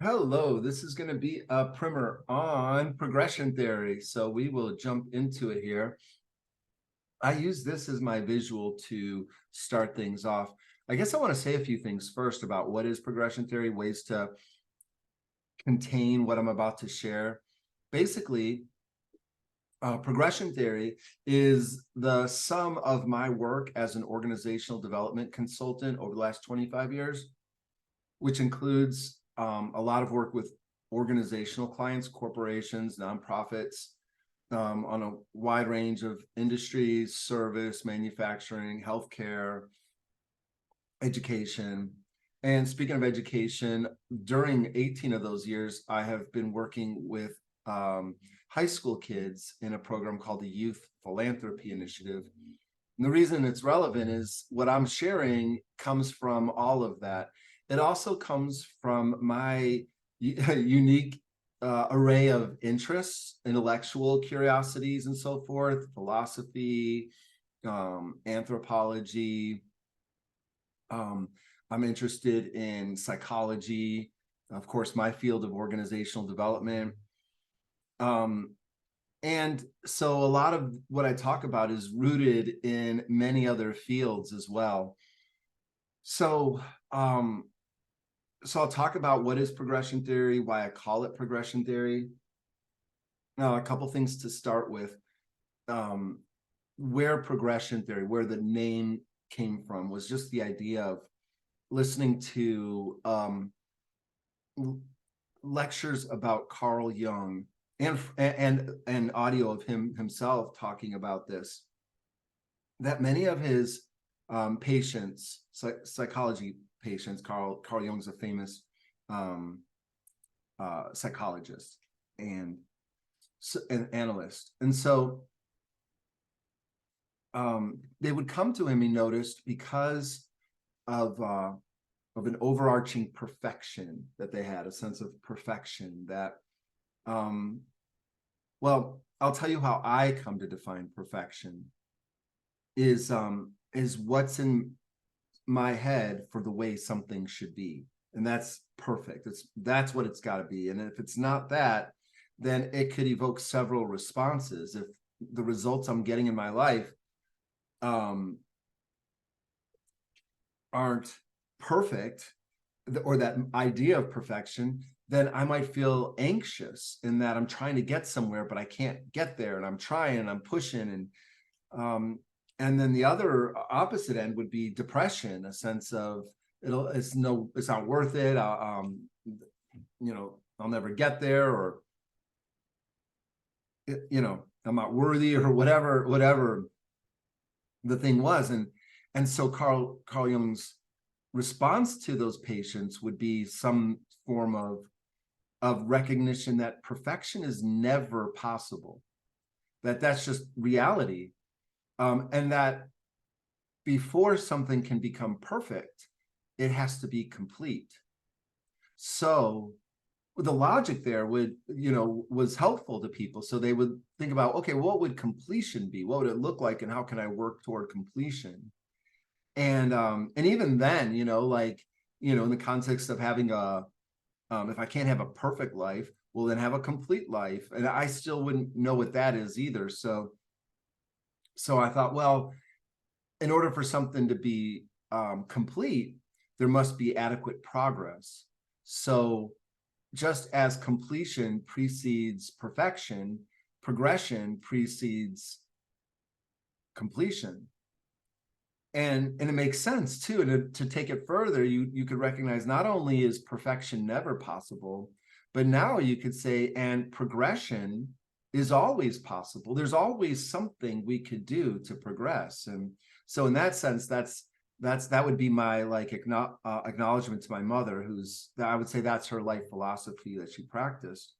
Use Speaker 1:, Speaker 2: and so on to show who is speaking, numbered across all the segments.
Speaker 1: Hello, this is going to be a primer on progression theory. So we will jump into it here. I use this as my visual to start things off. I guess I want to say a few things first about what is progression theory, ways to contain what I'm about to share. Basically, progression theory is the sum of my work as an organizational development consultant over the last 25 years, which includes a lot of work with organizational clients, corporations, nonprofits, on a wide range of industries, service, manufacturing, healthcare, education. And speaking of education, during 18 of those years, I have been working with high school kids in a program called the Youth Philanthropy Initiative. And the reason it's relevant is what I'm sharing comes from all of that. It also comes from my unique array of interests, intellectual curiosities and so forth, philosophy, anthropology. I'm interested in psychology, of course, my field of organizational development. And so a lot of what I talk about is rooted in many other fields as well. So, so I'll talk about what is progression theory, why I call it progression theory. Now, a couple things to start with. Where progression theory, where the name came from, was just the idea of listening to lectures about Carl Jung and audio of himself talking about this, that many of his patients, psychology patients, Carl Jung's a famous psychologist and an analyst, and so they would come to him, he noticed, because of an overarching perfection that they had, a sense of perfection that, well, I'll tell you how I come to define perfection is what's in my head for the way something should be. And that's perfect. That's what it's got to be. And if it's not that, then it could evoke several responses. If the results I'm getting in my life aren't perfect, or that idea of perfection, then I might feel anxious in that I'm trying to get somewhere, but I can't get there, and I'm trying and I'm pushing, and then the other opposite end would be depression, a sense of it's not worth it. I'll never get there, or I'm not worthy, or whatever the thing was. And so Carl Jung's response to those patients would be some form of recognition that perfection is never possible, that's just reality, and that before something can become perfect, it has to be complete. So the logic there was helpful to people. So they would think about, okay, what would completion be? What would it look like? And how can I work toward completion? And even then, in the context of having if I can't have a perfect life, well, then have a complete life. And I still wouldn't know what that is either. So I thought, well, in order for something to be complete, there must be adequate progress. So just as completion precedes perfection, progression precedes completion. And it makes sense too. And to take it further, you could recognize not only is perfection never possible, but now you could say, and progression is always possible. There's always something we could do to progress. And so in that sense, that would be my acknowledgement to my mother, I would say that's her life philosophy that she practiced.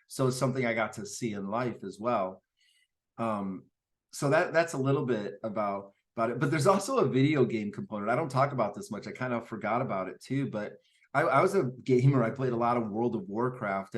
Speaker 1: So it's something I got to see in life as well. So that's a little bit about it, but there's also a video game component. I don't talk about this much. I kind of forgot about it too, but I was a gamer. I played a lot of World of Warcraft,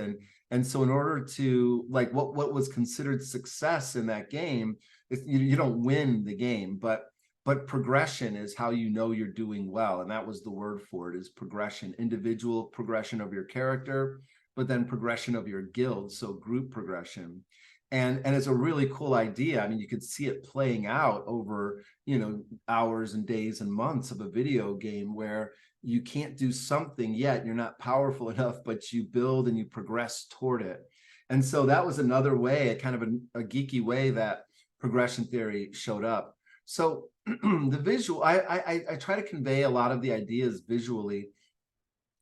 Speaker 1: and so in order to what was considered success in that game, you don't win the game, but but progression is how you know you're doing well. And that was the word for it, is progression, individual progression of your character, but then progression of your guild, so group progression. And it's a really cool idea. I mean, you could see it playing out over, you know, hours and days and months of a video game where you can't do something yet, you're not powerful enough, but you build and you progress toward it. And so that was another way, a kind of a geeky way that progression theory showed up. So the visual, I try to convey a lot of the ideas visually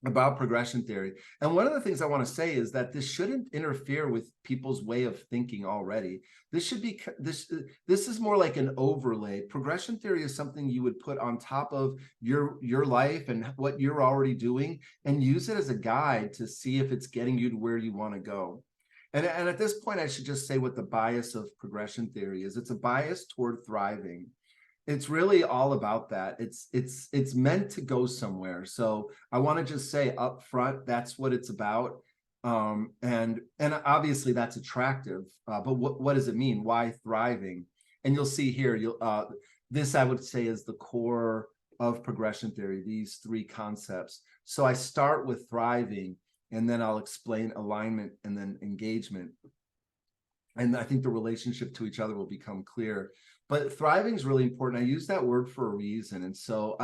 Speaker 1: about progression theory. And one of the things I want to say is that this shouldn't interfere with people's way of thinking already. This should be, this is more like an overlay. Progression theory is something you would put on top of your life and what you're already doing, and use it as a guide to see if it's getting you to where you want to go. And at this point, I should just say what the bias of progression theory is. It's a bias toward thriving. It's really all about that. It's meant to go somewhere. So I want to just say up front, that's what it's about. And obviously that's attractive. But what does it mean? Why thriving? And you'll see here, this I would say is the core of progression theory, these three concepts. So I start with thriving, and then I'll explain alignment and then engagement. And I think the relationship to each other will become clear. But thriving is really important. I use that word for a reason. And so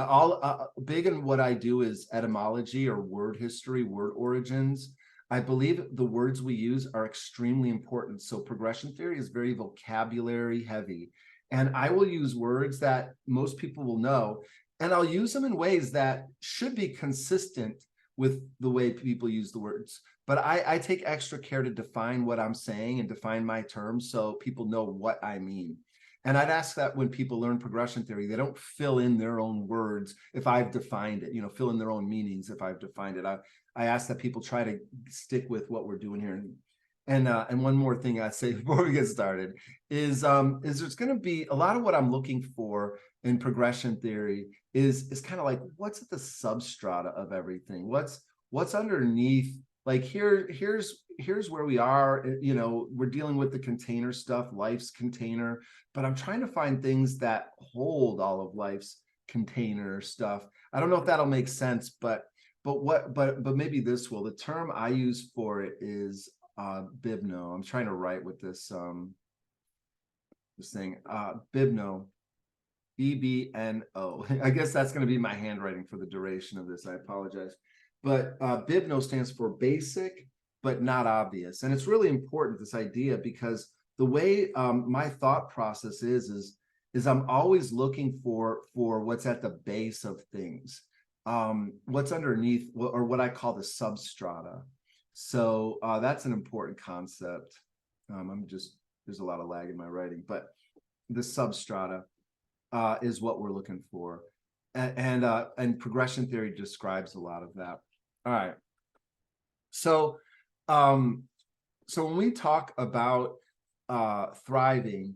Speaker 1: big in what I do is etymology or word history, word origins. I believe the words we use are extremely important. So progression theory is very vocabulary heavy. And I will use words that most people will know, and I'll use them in ways that should be consistent with the way people use the words. But I take extra care to define what I'm saying and define my terms so people know what I mean. And I'd ask that when people learn progression theory, they don't fill in their own words if I've defined it, you know, fill in their own meanings if I've defined it. I ask that people try to stick with what we're doing here. And one more thing I say before we get started is there's going to be a lot of what I'm looking for in progression theory is kind of like, what's at the substrata of everything? What's underneath? Like here's where we are, you know, we're dealing with the container stuff, life's container, but I'm trying to find things that hold all of life's container stuff. I don't know if that'll make sense, but maybe this will. The term I use for it is Bibno. I'm trying to write with this thing, Bibno, B-B-N-O. I guess that's going to be my handwriting for the duration of this. I apologize. But Bibno stands for basic, but not obvious. And it's really important, this idea, because the way my thought process is I'm always looking for what's at the base of things, what's underneath, or what I call the substrata. So that's an important concept. There's a lot of lag in my writing, but the substrata is what we're looking for. And progression theory describes a lot of that. All right. So when we talk about thriving,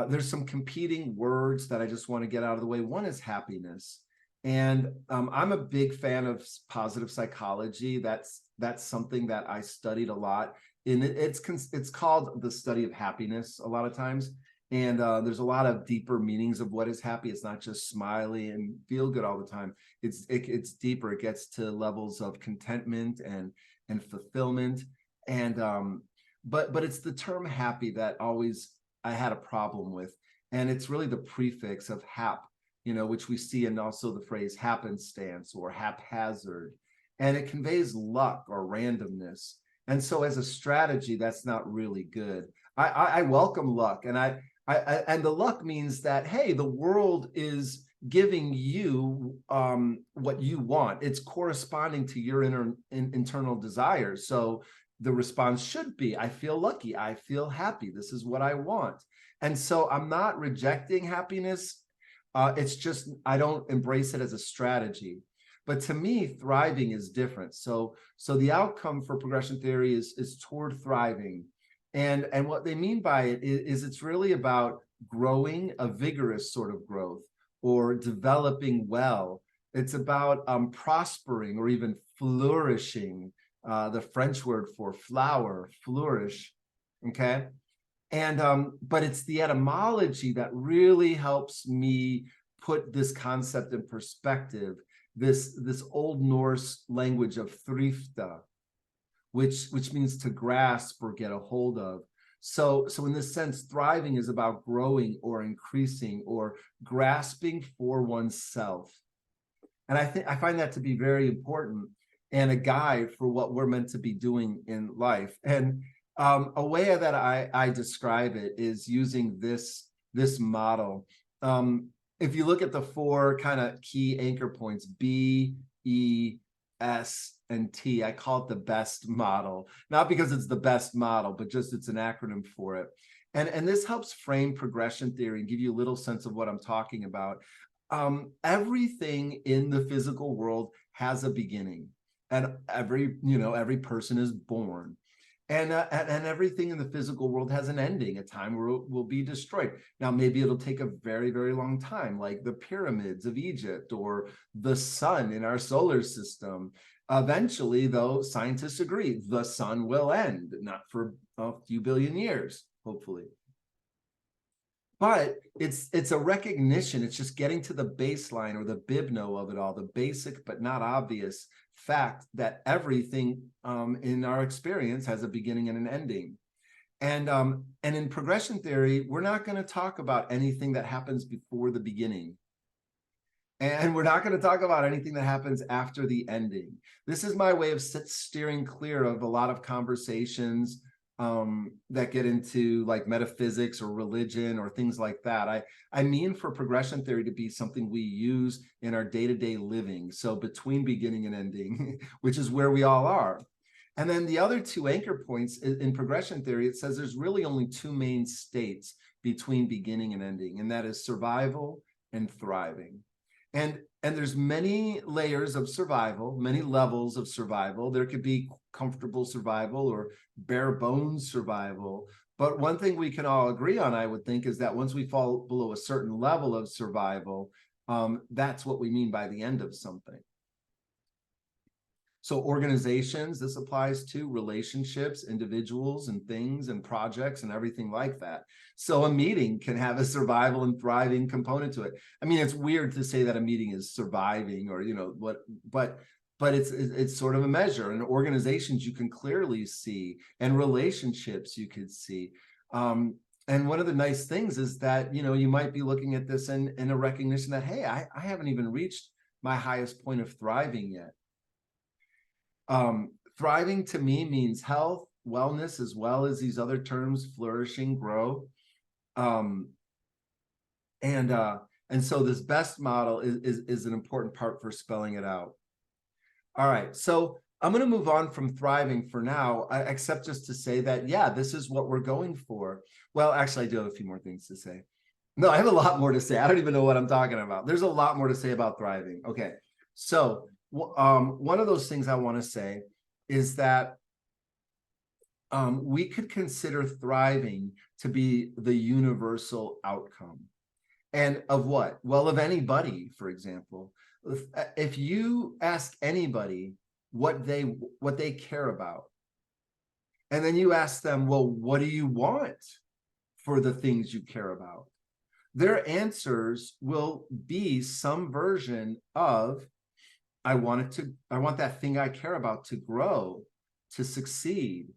Speaker 1: there's some competing words that I just want to get out of the way. One is happiness. And I'm a big fan of positive psychology. That's something that I studied a lot. And it's called the study of happiness a lot of times. And there's a lot of deeper meanings of what is happy. It's not just smiley and feel good all the time. It's deeper. It gets to levels of contentment and fulfillment. And but it's the term happy that always I had a problem with. And it's really the prefix of hap, you know, which we see in also the phrase happenstance or haphazard. And it conveys luck or randomness. And so as a strategy, that's not really good. I welcome luck, and and the luck means that, hey, the world is giving you what you want. It's corresponding to your internal desires. So the response should be, I feel lucky, I feel happy, this is what I want. And so I'm not rejecting happiness. It's just, I don't embrace it as a strategy. But to me, thriving is different. So the outcome for progression theory is toward thriving. And what they mean by it is it's really about growing, a vigorous sort of growth, or developing well. It's about prospering or even flourishing, the French word for flower, flourish, okay? And but it's the etymology that really helps me put this concept in perspective, this Old Norse language of thrifta, which means to grasp or get a hold of. So in this sense, thriving is about growing or increasing or grasping for oneself. And I find that to be very important and a guide for what we're meant to be doing in life. And a way that I describe it is using this model. If you look at the four kind of key anchor points, B, E, S, and T, I call it the BEST model, not because it's the best model, but just it's an acronym for it. And this helps frame progression theory and give you a little sense of what I'm talking about. Everything in the physical world has a beginning, and every person is born. And everything in the physical world has an ending, a time where it will be destroyed. Now, maybe it'll take a very, very long time, like the pyramids of Egypt or the sun in our solar system. Eventually, though, scientists agree the sun will end, not for a few billion years, hopefully. But it's a recognition. It's just getting to the baseline or the bibno of it all, the basic but not obvious fact that everything in our experience has a beginning and an ending. And in progression theory, we're not going to talk about anything that happens before the beginning. And we're not going to talk about anything that happens after the ending. This is my way of steering clear of a lot of conversations that get into like metaphysics or religion or things like that. I mean for progression theory to be something we use in our day-to-day living. So between beginning and ending, which is where we all are. And then the other two anchor points in progression theory, it says there's really only two main states between beginning and ending, and that is survival and thriving. And there's many layers of survival, many levels of survival. There could be comfortable survival or bare bones survival. But one thing we can all agree on, I would think, is that once we fall below a certain level of survival, that's what we mean by the end of something. So organizations, this applies to relationships, individuals and things and projects and everything like that. So a meeting can have a survival and thriving component to it. I mean, it's weird to say that a meeting is surviving or, but it's sort of a measure. And organizations you can clearly see, and relationships you could see. And one of the nice things is that, you might be looking at this in a recognition that, hey, I haven't even reached my highest point of thriving yet. Thriving to me means health, wellness, as well as these other terms, flourishing, grow. And so this BEST model is an important part for spelling it out. All right, so I'm going to move on from thriving for now, except just to say that, yeah, this is what we're going for. Well, actually, I do have a few more things to say. No, I have a lot more to say. I don't even know what I'm talking about. There's a lot more to say about thriving. Okay, so one of those things I want to say is that we could consider thriving to be the universal outcome. And of what? Well, of anybody, for example. If you ask anybody what they care about, and then you ask them, well, what do you want for the things you care about? Their answers will be some version of, I want that thing I care about to grow, to succeed,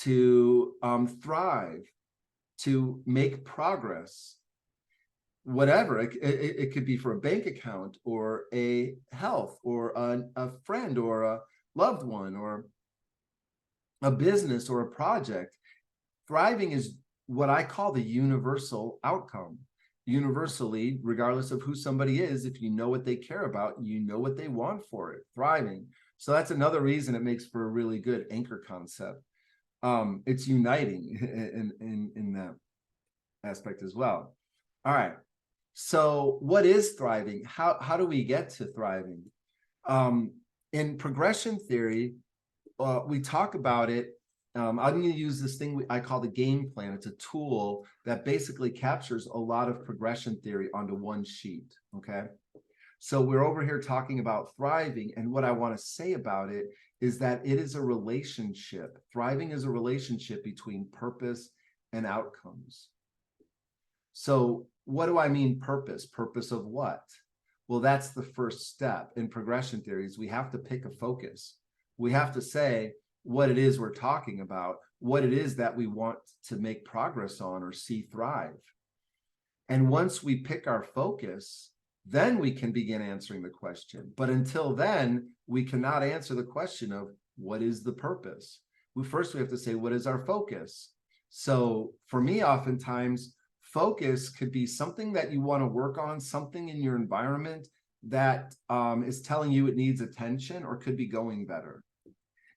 Speaker 1: to thrive, to make progress. Whatever, it could be for a bank account or a health or a friend or a loved one or a business or a project. Thriving is what I call the universal outcome. Universally, regardless of who somebody is, if you know what they care about, you know what they want for it, thriving. So that's another reason it makes for a really good anchor concept. It's uniting in that aspect as well. All right. So what is thriving? How do we get to thriving? In progression theory, we talk about it. I'm going to use this thing I call the game plan. It's a tool that basically captures a lot of progression theory onto one sheet. Okay. So we're over here talking about thriving. And what I want to say about it is that it is a relationship. Thriving is a relationship between purpose and outcomes. So what do I mean purpose? Purpose of what? Well, that's the first step in progression theories. We have to pick a focus. We have to say what it is we're talking about, what it is that we want to make progress on or see thrive. And once we pick our focus, then we can begin answering the question. But until then, we cannot answer the question of what is the purpose? First, we have to say, what is our focus? So for me, oftentimes, focus could be something that you want to work on, something in your environment that is telling you it needs attention or could be going better.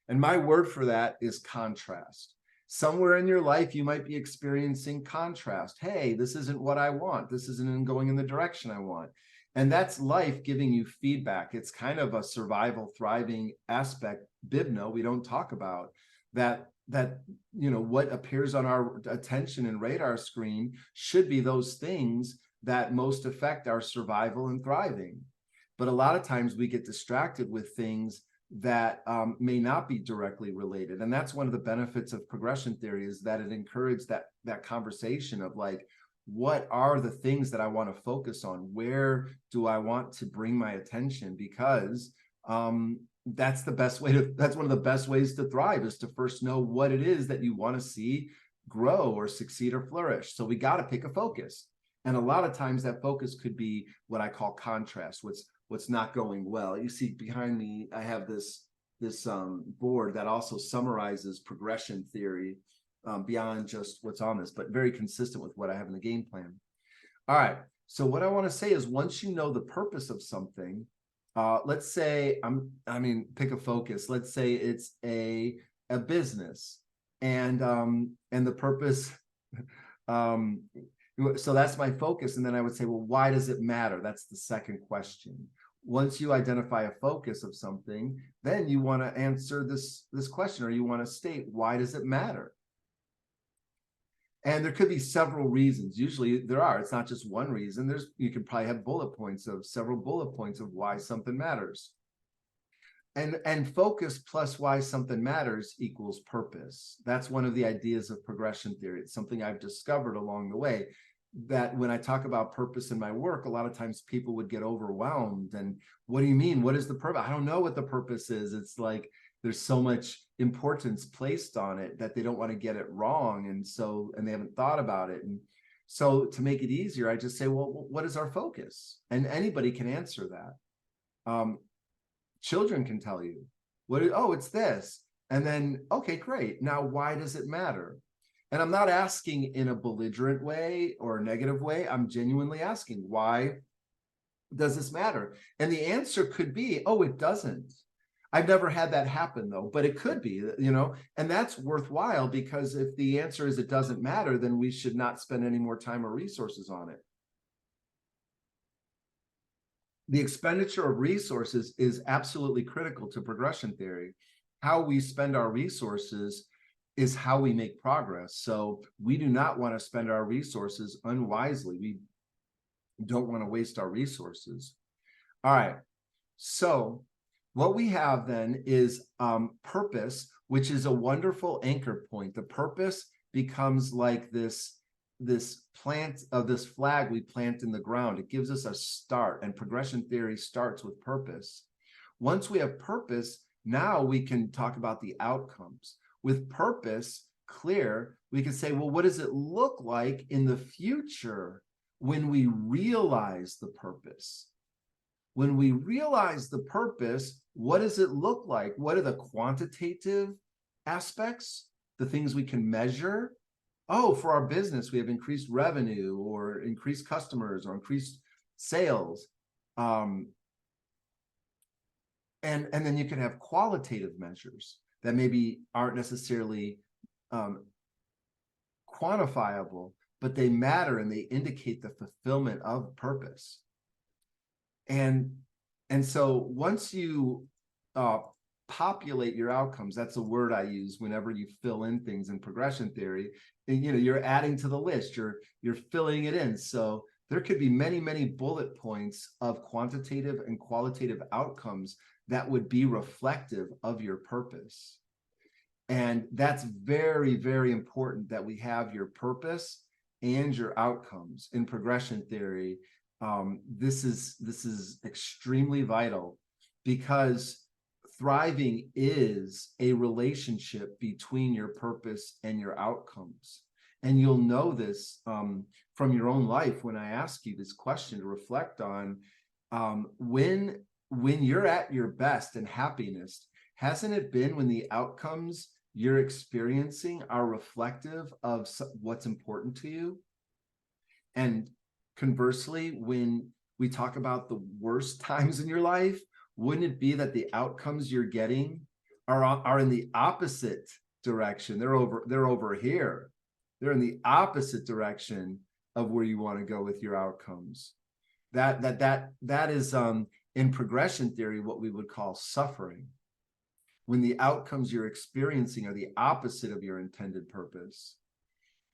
Speaker 1: And my word for that is contrast. Somewhere in your life, you might be experiencing contrast. Hey, this isn't what I want. This isn't going in the direction I want. And that's life giving you feedback. It's kind of a survival, thriving aspect, Bibno, we don't talk about that what appears on our attention and radar screen should be those things that most affect our survival and thriving. But a lot of times we get distracted with things that may not be directly related. And that's one of the benefits of progression theory, is that it encourages that conversation of like, what are the things that I want to focus on? Where do I want to bring my attention? Because that's one of the best ways to thrive, is to first know what it is that you want to see grow or succeed or flourish. So we got to pick a focus. And a lot of times that focus could be what I call contrast, what's not going well. You see behind me, I have this board that also summarizes progression theory beyond just what's on this, but very consistent with what I have in the game plan. All right. So what I want to say is, once you know the purpose of something, let's say pick a focus. Let's say it's a business, and the purpose. So that's my focus, and then I would say, well, why does it matter? That's the second question. Once you identify a focus of something, then you want to answer this question, or you want to state, why does it matter? And there could be several reasons. Usually there are. It's not just one reason. You could probably have several bullet points of why something matters. And focus plus why something matters equals purpose. That's one of the ideas of progression theory. It's something I've discovered along the way, that when I talk about purpose in my work, a lot of times people would get overwhelmed. And what do you mean? What is the purpose? I don't know what the purpose is. It's like there's so much importance placed on it that they don't want to get it wrong. And they haven't thought about it. And so to make it easier, I just say, well, what is our focus? And anybody can answer that. Children can tell you, it's this. And then, okay, great. Now, why does it matter? And I'm not asking in a belligerent way or a negative way. I'm genuinely asking, why does this matter? And the answer could be, it doesn't. I've never had that happen though, but it could be, and that's worthwhile, because if the answer is it doesn't matter, then we should not spend any more time or resources on it. The expenditure of resources is absolutely critical to progression theory. How we spend our resources is how we make progress. So we do not want to spend our resources unwisely. We don't want to waste our resources. All right. So what we have then is purpose, which is a wonderful anchor point. The purpose becomes like this flag we plant in the ground. It gives us a start, and progression theory starts with purpose. Once we have purpose, now we can talk about the outcomes. With purpose clear, we can say, well, what does it look like in the future when we realize the purpose? When we realize the purpose, what does it look like? What are the quantitative aspects, the things we can measure? For our business, we have increased revenue or increased customers or increased sales. And then you can have qualitative measures that maybe aren't necessarily quantifiable, but they matter and they indicate the fulfillment of purpose. And so once you populate your outcomes, that's a word I use whenever you fill in things in progression theory, and you're adding to the list, you're filling it in. So there could be many, many bullet points of quantitative and qualitative outcomes that would be reflective of your purpose. And that's very, very important that we have your purpose and your outcomes in progression theory, this is extremely vital, because thriving is a relationship between your purpose and your outcomes. And you'll know this from your own life when I ask you this question to reflect on. When you're at your best and happiness, hasn't it been when the outcomes you're experiencing are reflective of what's important to you? And conversely, when we talk about the worst times in your life, wouldn't it be that the outcomes you're getting are in the opposite direction? They're over here. They're in the opposite direction of where you want to go with your outcomes. That is in progression theory what we would call suffering. When the outcomes you're experiencing are the opposite of your intended purpose.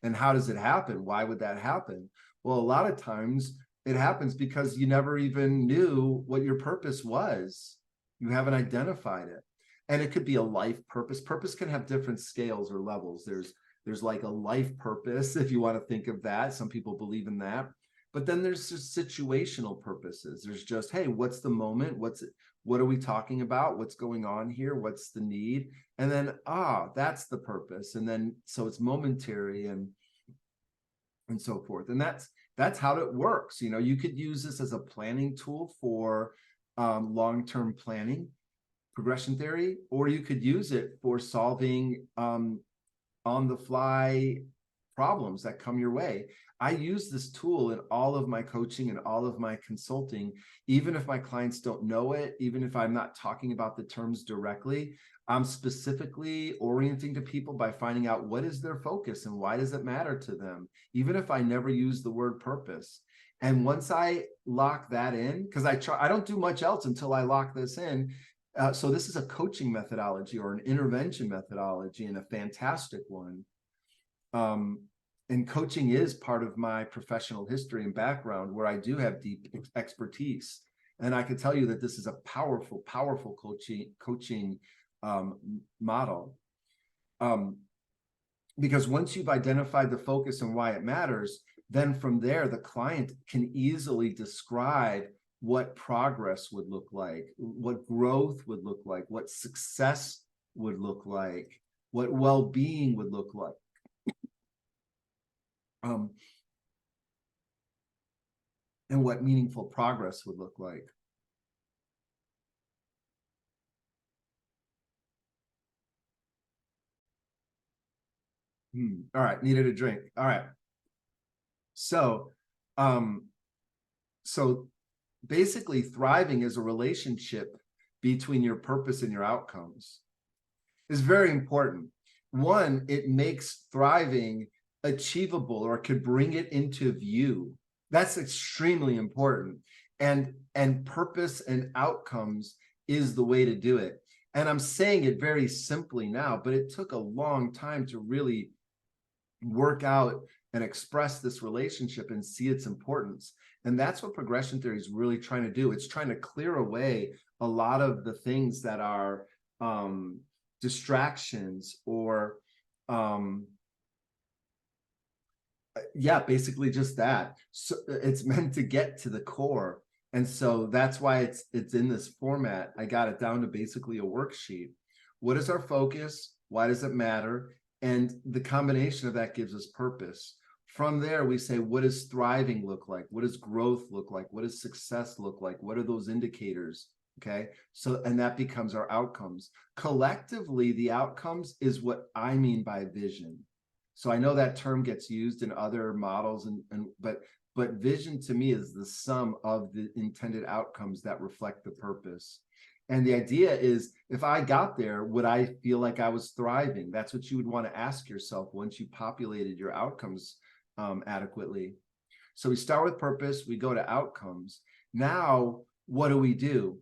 Speaker 1: And how does it happen? Why would that happen? Well, a lot of times it happens because you never even knew what your purpose was. You haven't identified it. And it could be a life purpose. Purpose can have different scales or levels. There's like a life purpose, if you want to think of that. Some people believe in that. But then there's just situational purposes. There's just, hey, what's the moment? What are we talking about? What's going on here? What's the need? And then, that's the purpose. And then, so it's momentary and so forth. And that's how it works. You know, you could use this as a planning tool for long-term planning, progression theory, or you could use it for solving on-the-fly problems that come your way. I use this tool in all of my coaching and all of my consulting, even if my clients don't know it, even if I'm not talking about the terms directly. I'm specifically orienting to people by finding out what is their focus and why does it matter to them, even if I never use the word purpose. And once I lock that in, because I don't do much else until I lock this in. So this is a coaching methodology or an intervention methodology, and a fantastic one. And coaching is part of my professional history and background, where I do have deep expertise. And I can tell you that this is a powerful, powerful coaching model. Because once you've identified the focus and why it matters, then from there, the client can easily describe what progress would look like, what growth would look like, what success would look like, what well-being would look like. And what meaningful progress would look like. All right, needed a drink. All right. So, so basically thriving is a relationship between your purpose and your outcomes. Is very important. One, it makes thriving achievable, or could bring it into view. That's extremely important. And purpose and outcomes is the way to do it. And I'm saying it very simply now, but it took a long time to really work out and express this relationship and see its importance. And that's what progression theory is really trying to do. It's trying to clear away a lot of the things that are distractions, or basically just that. So it's meant to get to the core. And so that's why it's in this format. I got it down to basically a worksheet. What is our focus? Why does it matter? And the combination of that gives us purpose. From there, we say, what does thriving look like? What does growth look like? What does success look like? What are those indicators? Okay, so, and that becomes our outcomes. Collectively, the outcomes is what I mean by vision. So I know that term gets used in other models, but vision to me is the sum of the intended outcomes that reflect the purpose. And the idea is, if I got there, would I feel like I was thriving? That's what you would want to ask yourself once you populated your outcomes adequately. So we start with purpose, we go to outcomes. Now, what do?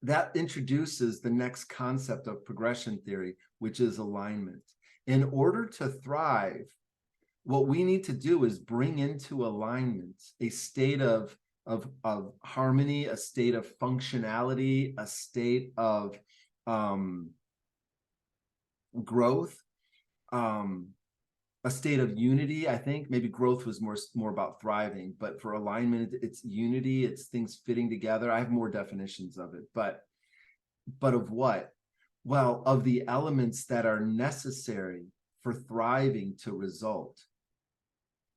Speaker 1: That introduces the next concept of progression theory, which is alignment. In order to thrive, what we need to do is bring into alignment a state of harmony, a state of functionality, a state of growth, a state of unity. I think maybe growth was more about thriving, but for alignment, it's unity, it's things fitting together. I have more definitions of it, but of what? Well, of the elements that are necessary for thriving to result.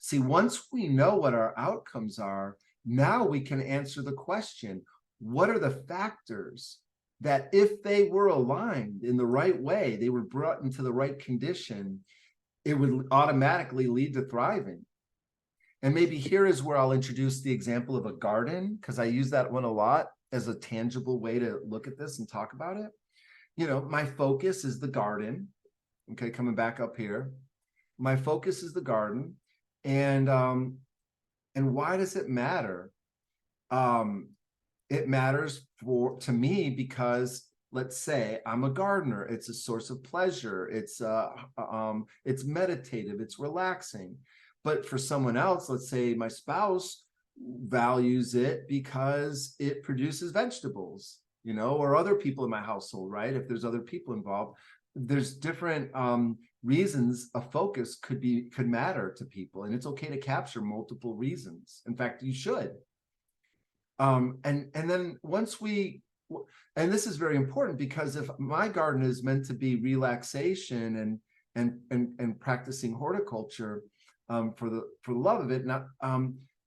Speaker 1: See, once we know what our outcomes are, now we can answer the question, what are the factors that if they were aligned in the right way, they were brought into the right condition, it would automatically lead to thriving. And maybe here is where I'll introduce the example of a garden, because I use that one a lot as a tangible way to look at this and talk about it. You know, my focus is the garden. Okay, coming back up here. My focus is the garden. And why does it matter? It matters to me because, let's say I'm a gardener. It's a source of pleasure. It's meditative. It's relaxing. But for someone else, let's say my spouse values it because it produces vegetables, you know, or other people in my household, right? If there's other people involved, there's different reasons a focus could matter to people, and it's okay to capture multiple reasons. In fact, you should. And then once and this is very important, because if my garden is meant to be relaxation and practicing horticulture for the love of it, not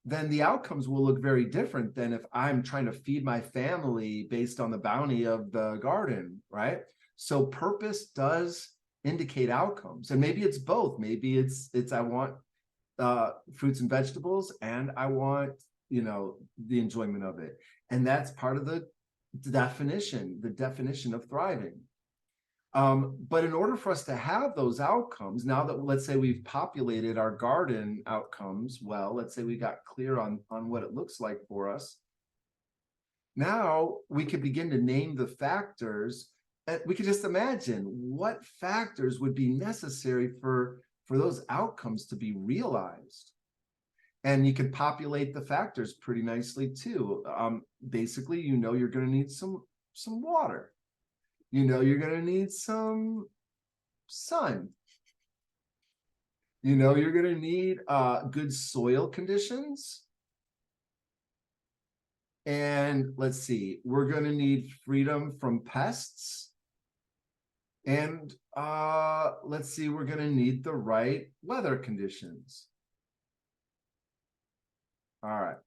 Speaker 1: then the outcomes will look very different than if I'm trying to feed my family based on the bounty of the garden, right? So purpose does indicate outcomes, and maybe it's both. Maybe it's I want fruits and vegetables, and I want, you know, the enjoyment of it, and that's part of the definition of thriving. But in order for us to have those outcomes, now that, let's say, we've populated our garden outcomes, well, let's say we got clear on what it looks like for us. Now we could begin to name the factors. We could just imagine what factors would be necessary for those outcomes to be realized. And you can populate the factors pretty nicely too. Basically, you know, you're going to need some water. You know, you're going to need some sun. You know, you're going to need good soil conditions. And let's see, we're going to need freedom from pests. And let's see, we're going to need the right weather conditions. All right.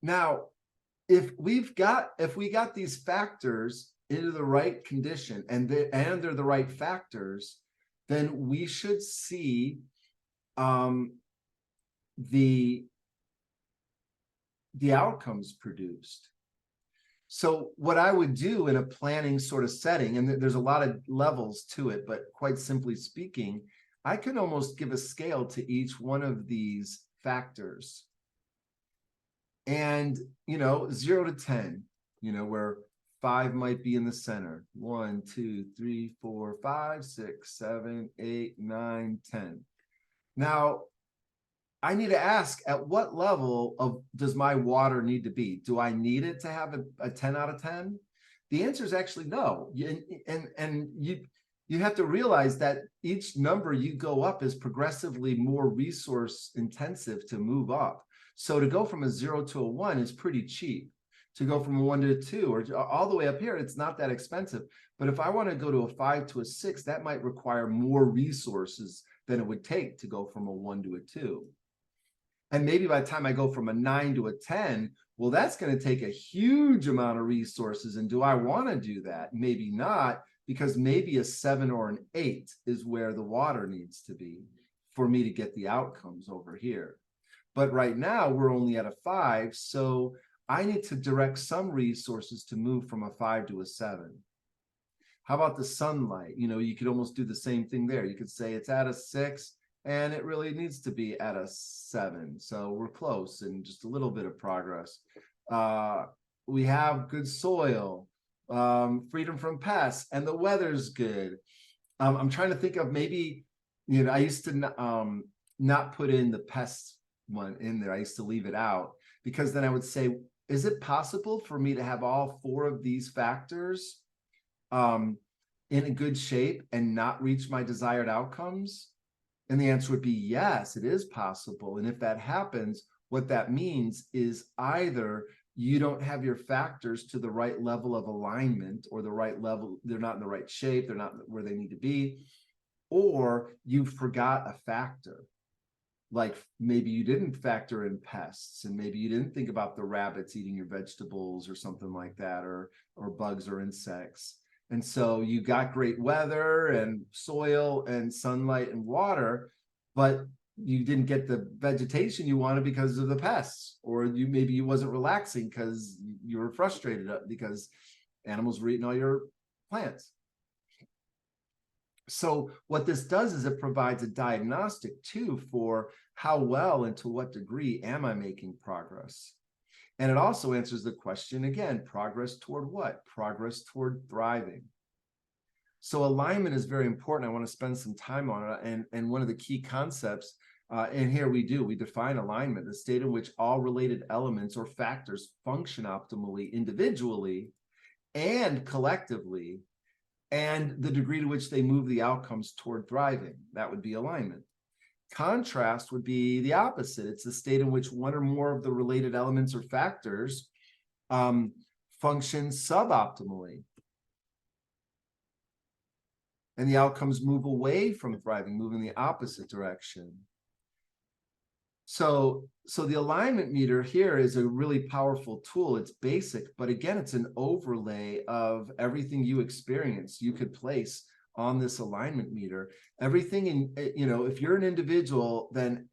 Speaker 1: Now, if we got these factors into the right condition, and they're the right factors, then we should see the outcomes produced. So what I would do in a planning sort of setting, and there's a lot of levels to it, but quite simply speaking, I can almost give a scale to each one of these factors. And, you know, 0 to 10, you know, where 5 might be in the center. 1, 2, 3, 4, 5, 6, 7, 8, 9, 10. Now, I need to ask, at what level does my water need to be? Do I need it to have a 10 out of 10? The answer is actually no. And you have to realize that each number you go up is progressively more resource intensive to move up. So to go from a 0 to a 1 is pretty cheap. To go from a 1 to a 2 or all the way up here, it's not that expensive. But if I want to go to a 5 to a 6, that might require more resources than it would take to go from a 1 to a 2. And maybe by the time I go from a 9 to a 10, well, that's going to take a huge amount of resources. And do I want to do that? Maybe not, because maybe a 7 or an 8 is where the water needs to be for me to get the outcomes over here. But right now we're only at a 5. So I need to direct some resources to move from a 5 to a 7. How about the sunlight? You know, you could almost do the same thing there. You could say it's at a 6 and it really needs to be at a 7. So we're close and just a little bit of progress. We have good soil, freedom from pests, and the weather's good. I'm trying to think of maybe, you know, I used to not put in the pests one in there. I used to leave it out, because then I would say, is it possible for me to have all 4 of these factors in a good shape and not reach my desired outcomes? And the answer would be yes, it is possible. And if that happens, what that means is either you don't have your factors to the right level of alignment, or the right level, they're not in the right shape, they're not where they need to be, or you forgot a factor. Like maybe you didn't factor in pests, and maybe you didn't think about the rabbits eating your vegetables or something like that, or bugs or insects. And so you got great weather and soil and sunlight and water, but you didn't get the vegetation you wanted because of the pests, or maybe you wasn't relaxing because you were frustrated because animals were eating all your plants. So what this does is it provides a diagnostic too for how well and to what degree am I making progress. And it also answers the question again, progress toward what? Progress toward thriving. So alignment is very important. I want to spend some time on it. And one of the key concepts, and here we define alignment, the state in which all related elements or factors function optimally individually and collectively, and the degree to which they move the outcomes toward thriving. That would be alignment. Contrast would be the opposite. It's the state in which one or more of the related elements or factors function suboptimally, and the outcomes move away from thriving, move in the opposite direction. So the alignment meter here is a really powerful tool. It's basic, but again, it's an overlay of everything you experience. You could place on this alignment meter everything in, if you're an individual, then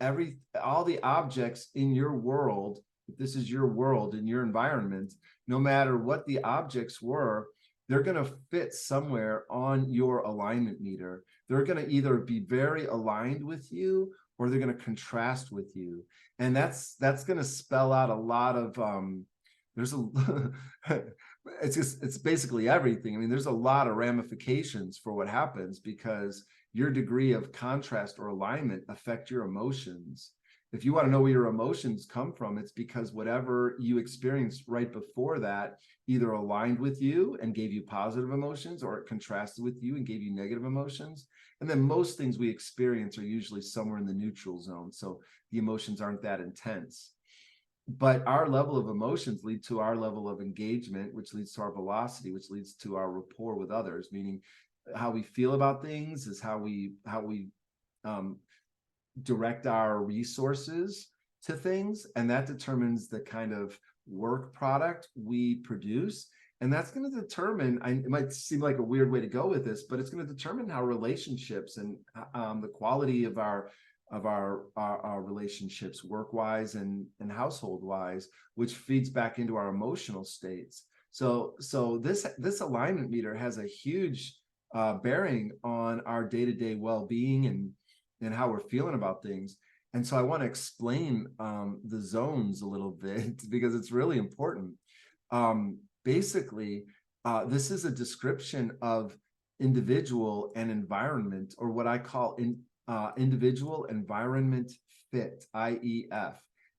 Speaker 1: all the objects in your world, if this is your world in your environment, no matter what the objects were, they're going to fit somewhere on your alignment meter. They're going to either be very aligned with you, or they're going to contrast with you. And that's going to spell out a lot of it's basically everything. I mean, there's a lot of ramifications for what happens, because your degree of contrast or alignment affect your emotions. If you want to know where your emotions come from, it's because whatever you experienced right before that either aligned with you and gave you positive emotions, or it contrasted with you and gave you negative emotions. And then most things we experience are usually somewhere in the neutral zone. So the emotions aren't that intense. But our level of emotions lead to our level of engagement, which leads to our velocity, which leads to our rapport with others, meaning how we feel about things is how we direct our resources to things, and that determines the kind of work product we produce. And that's going to determine, it might seem like a weird way to go with this, but it's going to determine how relationships and the quality of our relationships, work-wise and household-wise, which feeds back into our emotional states. So this alignment meter has a huge bearing on our day-to-day well-being and how we're feeling about things. And so I want to explain the zones a little bit, because it's really important. Basically, this is a description of individual and environment, or what I call individual environment fit, IEF.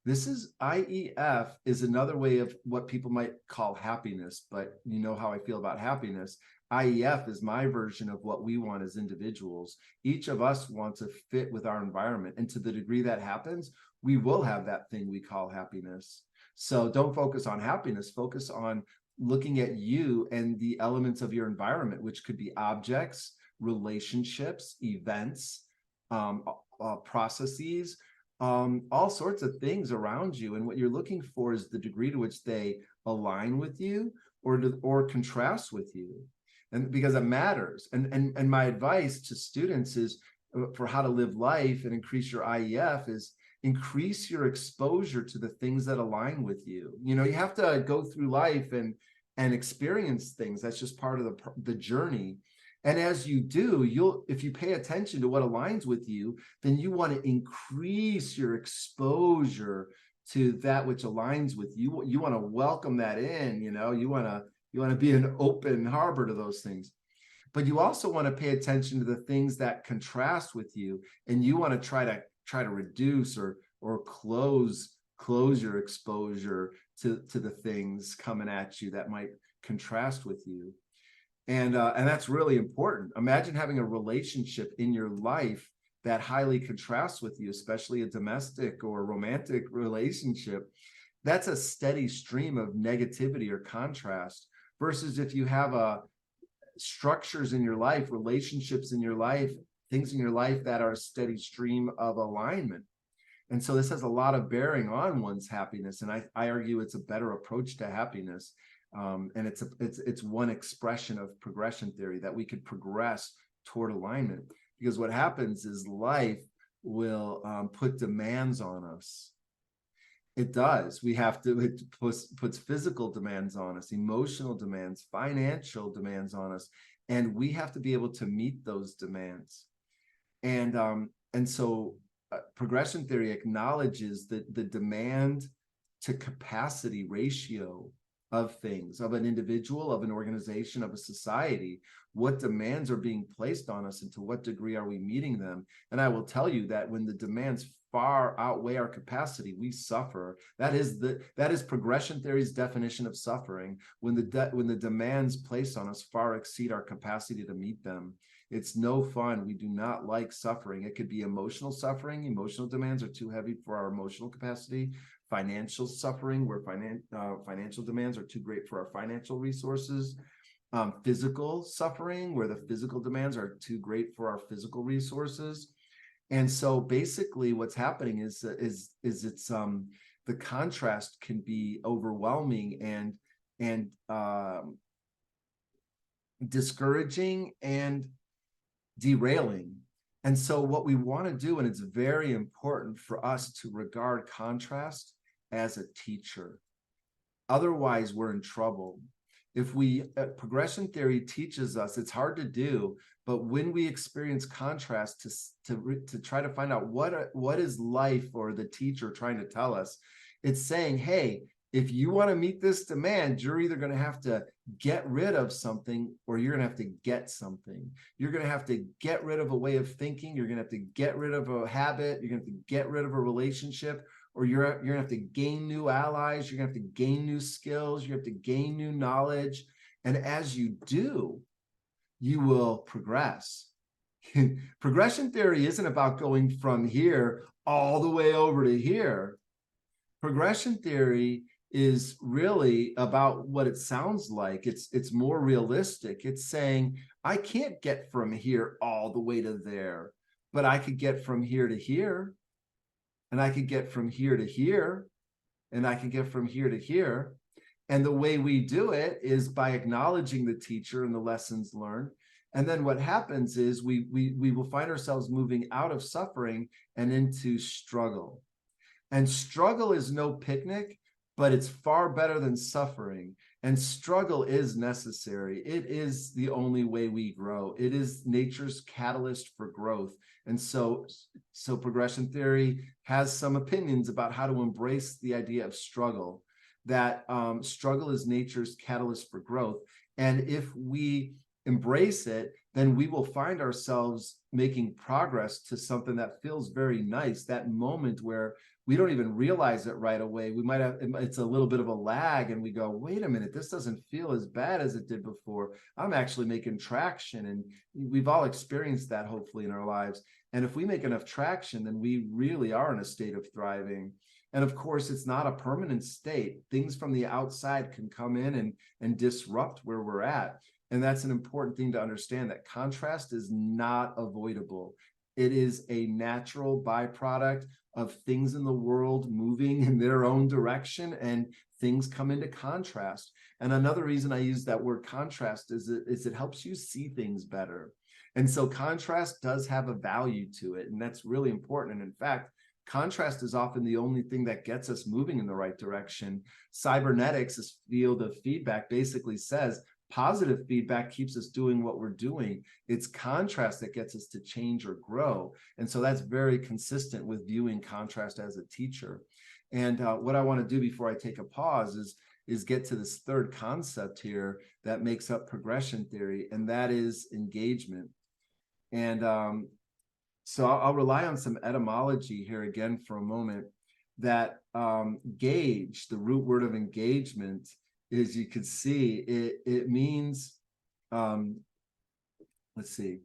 Speaker 1: IEF is another way of what people might call happiness, but you know how I feel about happiness. IEF is my version of what we want as individuals. Each of us wants to fit with our environment, and to the degree that happens, we will have that thing we call happiness. So don't focus on happiness, focus on looking at you and the elements of your environment, which could be objects, relationships, events, processes, all sorts of things around you. And what you're looking for is the degree to which they align with you or contrast with you. And because it matters. And my advice to students is for how to live life and increase your IEF is increase your exposure to the things that align with you. You have to go through life and experience things. That's just part of the journey. And as you do, if you pay attention to what aligns with you, then you want to increase your exposure to that which aligns with you. You want to welcome that in, you want to be an open harbor to those things. But you also want to pay attention to the things that contrast with you, and you want to try to reduce or close your exposure to the things coming at you that might contrast with you. And that's really important. Imagine having a relationship in your life that highly contrasts with you, especially a domestic or romantic relationship. That's a steady stream of negativity or contrast, versus if you have structures in your life, relationships in your life, things in your life that are a steady stream of alignment. And so this has a lot of bearing on one's happiness. And I argue it's a better approach to happiness. And it's one expression of progression theory, that we could progress toward alignment. Because what happens is life will put demands on us. It does. It puts physical demands on us, emotional demands, financial demands on us, and we have to be able to meet those demands. And so progression theory acknowledges that the demand to capacity ratio of things, of an individual, of an organization, of a society. What demands are being placed on us, and to what degree are we meeting them? And I will tell you that when the demands far outweigh our capacity, we suffer. That is progression theory's definition of suffering. When the demands placed on us far exceed our capacity to meet them, it's no fun. We do not like suffering. It could be emotional suffering. Emotional demands are too heavy for our emotional capacity. Financial suffering, where financial demands are too great for our financial resources. Physical suffering, where the physical demands are too great for our physical resources. And so basically what's happening is it's the contrast can be overwhelming and discouraging and derailing. And so what we want to do, and it's very important for us to regard contrast as a teacher. Otherwise, we're in trouble. If progression theory teaches us, it's hard to do, but when we experience contrast to try to find out what is life or the teacher trying to tell us, it's saying, hey, if you want to meet this demand, you're either going to have to get rid of something, or you're going to have to get something. You're going to have to get rid of a way of thinking. You're going to have to get rid of a habit. You're going to have to get rid of a relationship, or you're going to have to gain new allies. You're going to have to gain new skills. You have to gain new knowledge. And as you do, you will progress. Progression theory isn't about going from here all the way over to here. Progression theory is really about what it sounds like. It's more realistic. It's saying, I can't get from here all the way to there, but I could get from here to here, and I could get from here to here, and I could get from here to here. And the way we do it is by acknowledging the teacher and the lessons learned. And then what happens is we will find ourselves moving out of suffering and into struggle. And struggle is no picnic, but it's far better than suffering. And struggle is necessary. It is the only way we grow. It is nature's catalyst for growth. And so progression theory has some opinions about how to embrace the idea of struggle, that struggle is nature's catalyst for growth. And if we embrace it, then we will find ourselves making progress to something that feels very nice, that moment where we don't even realize it right away. We might have, it's a little bit of a lag, and we go, wait a minute, this doesn't feel as bad as it did before. I'm actually making traction. And we've all experienced that, hopefully, in our lives. And if we make enough traction, then we really are in a state of thriving. And of course, it's not a permanent state. Things from the outside can come in and disrupt where we're at. And that's an important thing to understand, that contrast is not avoidable. It is a natural byproduct of things in the world moving in their own direction, and things come into contrast. And another reason I use that word contrast is it helps you see things better. And so contrast does have a value to it, and that's really important. And in fact, contrast is often the only thing that gets us moving in the right direction. Cybernetics, this field of feedback, basically says positive feedback keeps us doing what we're doing. It's contrast that gets us to change or grow. And so that's very consistent with viewing contrast as a teacher. And what I want to do before I take a pause is get to this third concept here that makes up progression theory, and that is engagement. And so I'll rely on some etymology here again for a moment. That gauge, the root word of engagement, as you can see, it means let's see.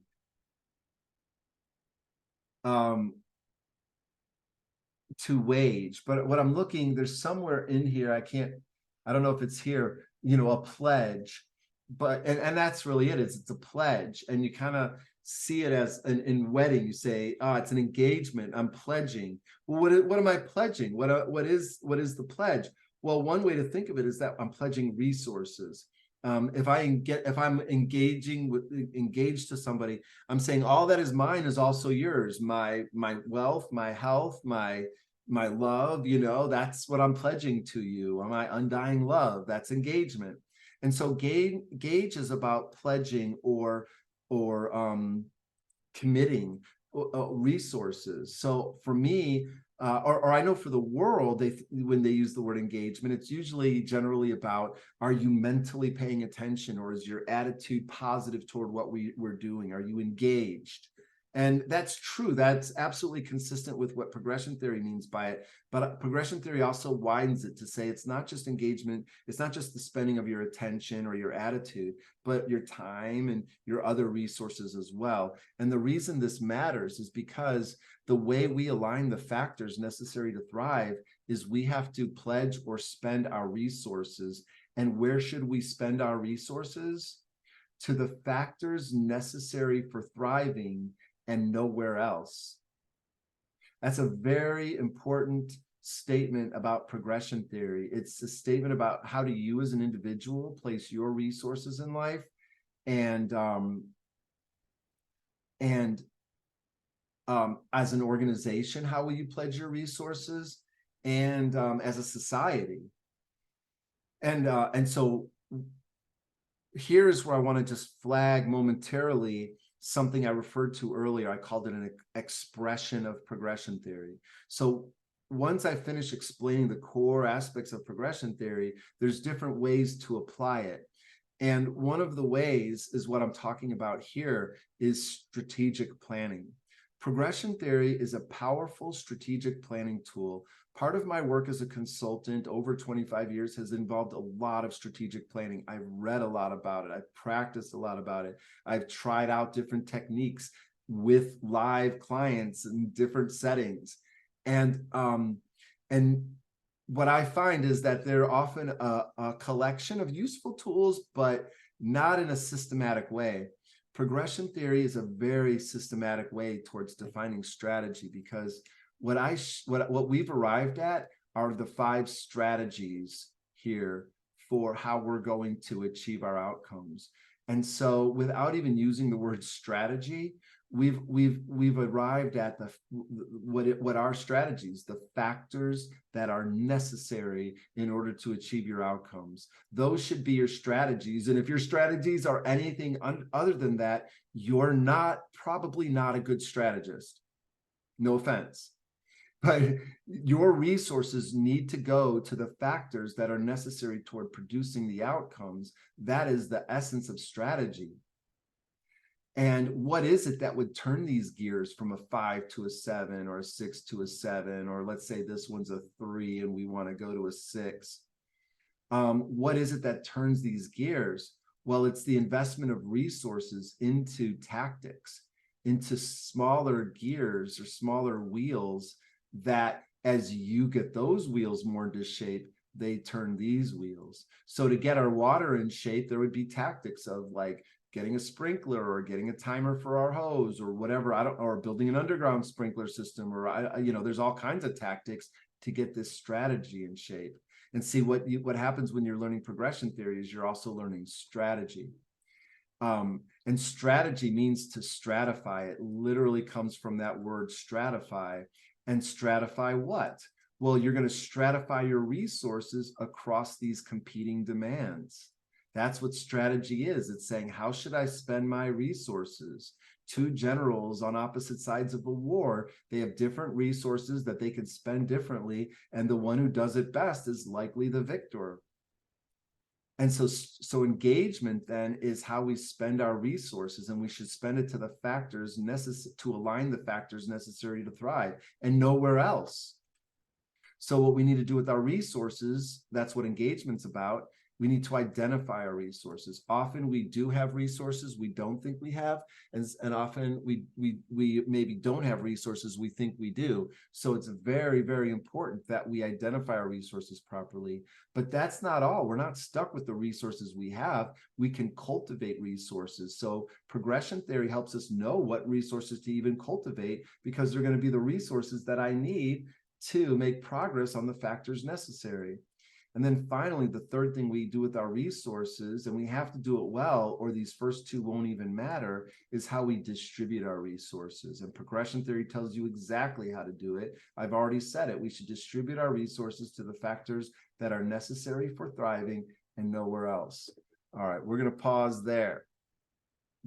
Speaker 1: To wage, but what I'm looking, there's somewhere in here, I don't know if it's here, a pledge, but, and that's really it, it's a pledge. And you kind of see it as in wedding, you say, it's an engagement, I'm pledging. Well, what am I pledging? What is the pledge? Well, one way to think of it is that I'm pledging resources. If I'm engaged to somebody, I'm saying all that is mine is also yours. My wealth, my health, my love, that's what I'm pledging to you. My undying love, that's engagement. And so gauge is about pledging or committing resources. So for me, or I know for the world, when they use the word engagement, it's usually generally about, are you mentally paying attention, or is your attitude positive toward what we're doing? Are you engaged? And that's true. That's absolutely consistent with what progression theory means by it. But progression theory also widens it to say it's not just engagement, it's not just the spending of your attention or your attitude, but your time and your other resources as well. And the reason this matters is because the way we align the factors necessary to thrive is we have to pledge or spend our resources. And where should we spend our resources? To the factors necessary for thriving and nowhere else. That's a very important statement about progression theory. It's a statement about how do you as an individual place your resources in life, and as an organization, how will you pledge your resources, and as a society. And so here's where I want to just flag momentarily something I referred to earlier. I called it an expression of progression theory. So once I finish explaining the core aspects of progression theory, there's different ways to apply it. And one of the ways is what I'm talking about here, is strategic planning. Progression theory is a powerful strategic planning tool. Part of my work as a consultant over 25 years has involved a lot of strategic planning. I've read a lot about it. I've practiced a lot about it. I've tried out different techniques with live clients in different settings. And what I find is that they're often a collection of useful tools, but not in a systematic way. Progression theory is a very systematic way towards defining strategy, because what we've arrived at are the 5 strategies here for how we're going to achieve our outcomes. And so without even using the word strategy, we've arrived at what are strategies, the factors that are necessary in order to achieve your outcomes. Those should be your strategies. And if your strategies are anything other than that, you're probably not a good strategist. No offense. But your resources need to go to the factors that are necessary toward producing the outcomes. That is the essence of strategy. And what is it that would turn these gears from a 5 to a 7, or a 6 to a 7, or let's say this one's a 3 and we want to go to a 6? What is it that turns these gears? Well, it's the investment of resources into tactics, into smaller gears or smaller wheels, that as you get those wheels more into shape, they turn these wheels. So to get our water in shape, there would be tactics of like getting a sprinkler, or getting a timer for our hose, or whatever, or building an underground sprinkler system, or there's all kinds of tactics to get this strategy in shape. And see, what happens when you're learning progression theory is you're also learning strategy. And strategy means to stratify. It literally comes from that word stratify. And stratify what? Well, you're going to stratify your resources across these competing demands. That's what strategy is. It's saying, how should I spend my resources? 2 generals on opposite sides of a war, they have different resources that they can spend differently, and the one who does it best is likely the victor. And so engagement then is how we spend our resources, and we should spend it to the factors necessary to align the factors necessary to thrive, and nowhere else. So what we need to do with our resources, that's what engagement's about, We need to identify our resources. Often we do have resources we don't think we have, and often we maybe don't have resources we think we do. So it's very, very important that we identify our resources properly. But that's not all. We're not stuck with the resources we have. We can cultivate resources. So progression theory helps us know what resources to even cultivate, because they're going to be the resources that I need to make progress on the factors necessary. And then finally, the third thing we do with our resources, and we have to do it well, or these first two won't even matter, is how we distribute our resources. And progression theory tells you exactly how to do it. I've already said it. We should distribute our resources to the factors that are necessary for thriving and nowhere else. All right, we're going to pause there.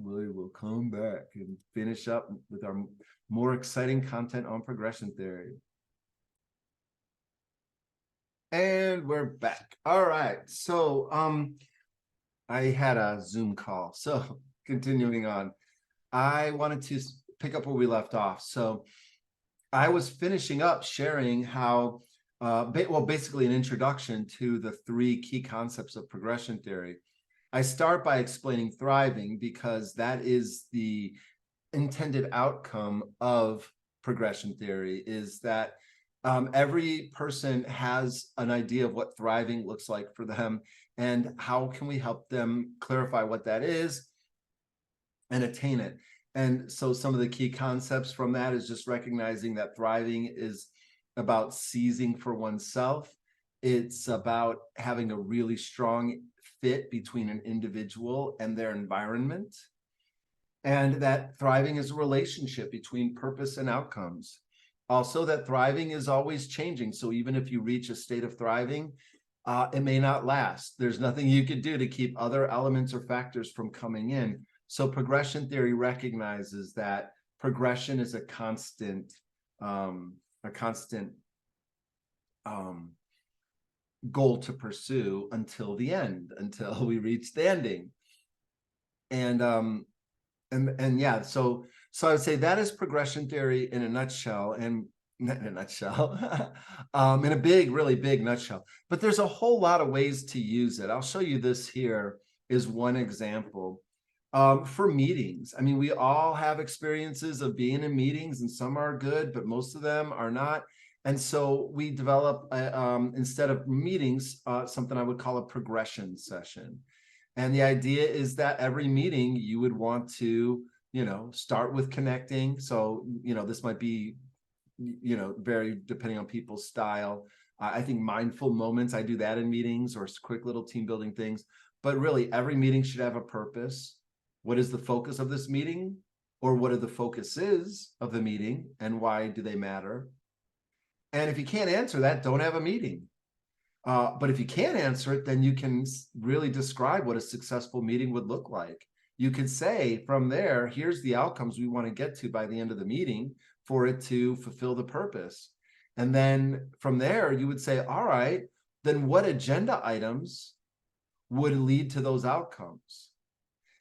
Speaker 1: We will come back and finish up with our more exciting content on progression theory. And we're back. All right. So I had a Zoom call. So continuing on, I wanted to pick up where we left off. So I was finishing up sharing how, basically an introduction to the three key concepts of progression theory. I start by explaining thriving because that is the intended outcome of progression theory, is that every person has an idea of what thriving looks like for them, and how can we help them clarify what that is and attain it. And so some of the key concepts from that is just recognizing that thriving is about seizing for oneself. It's about having a really strong fit between an individual and their environment, and that thriving is a relationship between purpose and outcomes. Also, that thriving is always changing. So even if you reach a state of thriving, it may not last. There's nothing you could do to keep other elements or factors from coming in. So progression theory recognizes that progression is a constant goal to pursue until the end, until we reach the ending. And yeah, so I would say that is progression theory in a nutshell, and not in a nutshell, in a big, really big nutshell. But there's a whole lot of ways to use it. I'll show you this here is one example. For meetings, I mean, we all have experiences of being in meetings, and some are good, but most of them are not. And so we develop, instead of meetings, something I would call a progression session. And the idea is that every meeting you would want to, start with connecting. So, this might be, very depending on people's style. I think mindful moments, I do that in meetings, or quick little team building things. But really, every meeting should have a purpose. What is the focus of this meeting? Or what are the focuses of the meeting, and why do they matter? And if you can't answer that, don't have a meeting. But if you can't answer it, then you can really describe what a successful meeting would look like. You could say from there, here's the outcomes we want to get to by the end of the meeting for it to fulfill the purpose. And then from there, you would say, all right, then what agenda items would lead to those outcomes?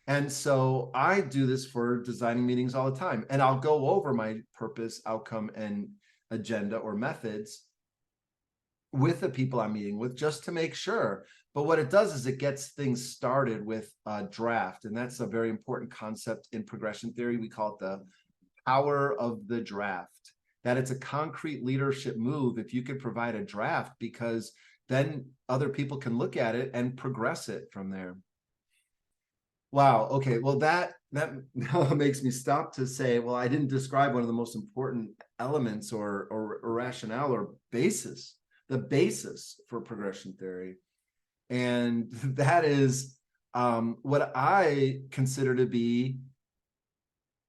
Speaker 1: And so I do this for designing meetings all the time. And I'll go over my purpose, outcome, and agenda or methods with the people I'm meeting with, just to make sure. But what it does is it gets things started with a draft. And that's a very important concept in progression theory. We call it the power of the draft, that it's a concrete leadership move if you could provide a draft, because then other people can look at it and progress it from there. Wow. Okay. Well, that makes me stop to say, well, I didn't describe one of the most important elements or rationale or basis, the basis for progression theory. And that is what I consider to be,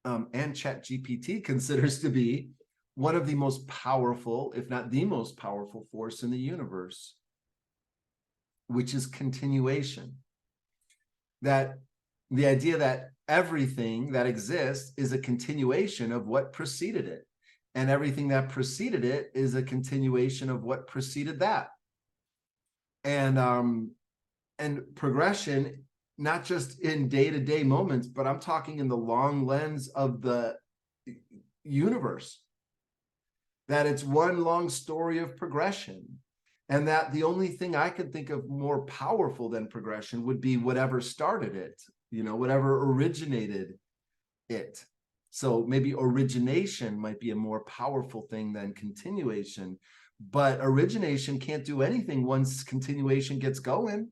Speaker 1: and ChatGPT considers to be, one of the most powerful, if not the most powerful force in the universe, which is continuation. That the idea that everything that exists is a continuation of what preceded it, and everything that preceded it is a continuation of what preceded that. And progression, not just in day-to-day moments, but I'm talking in the long lens of the universe, that it's one long story of progression. And that the only thing I could think of more powerful than progression would be whatever started it, whatever originated it. So maybe origination might be a more powerful thing than continuation, but origination can't do anything once continuation gets going.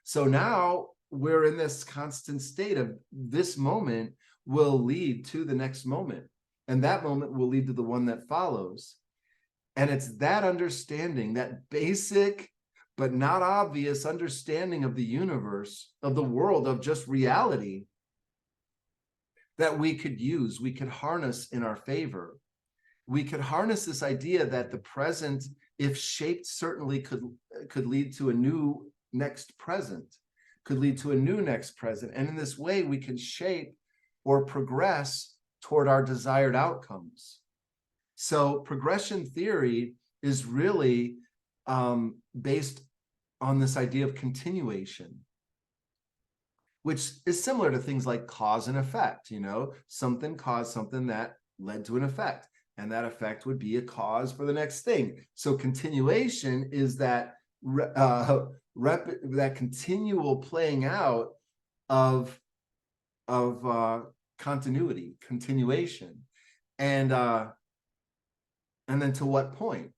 Speaker 1: So now we're in this constant state of this moment will lead to the next moment, and that moment will lead to the one that follows. And it's that understanding, that basic but not obvious understanding of the universe, of the world, of just reality, that we could use, we could harness in our favor. We could harness this idea that the present, if shaped, certainly could lead to a new next present, could lead to a new next present. And in this way, we can shape or progress toward our desired outcomes. So progression theory is really based on this idea of continuation, which is similar to things like cause and effect. Something caused something that led to an effect, and that effect would be a cause for the next thing. So continuation is that that continual playing out of continuity, continuation, and then to what point?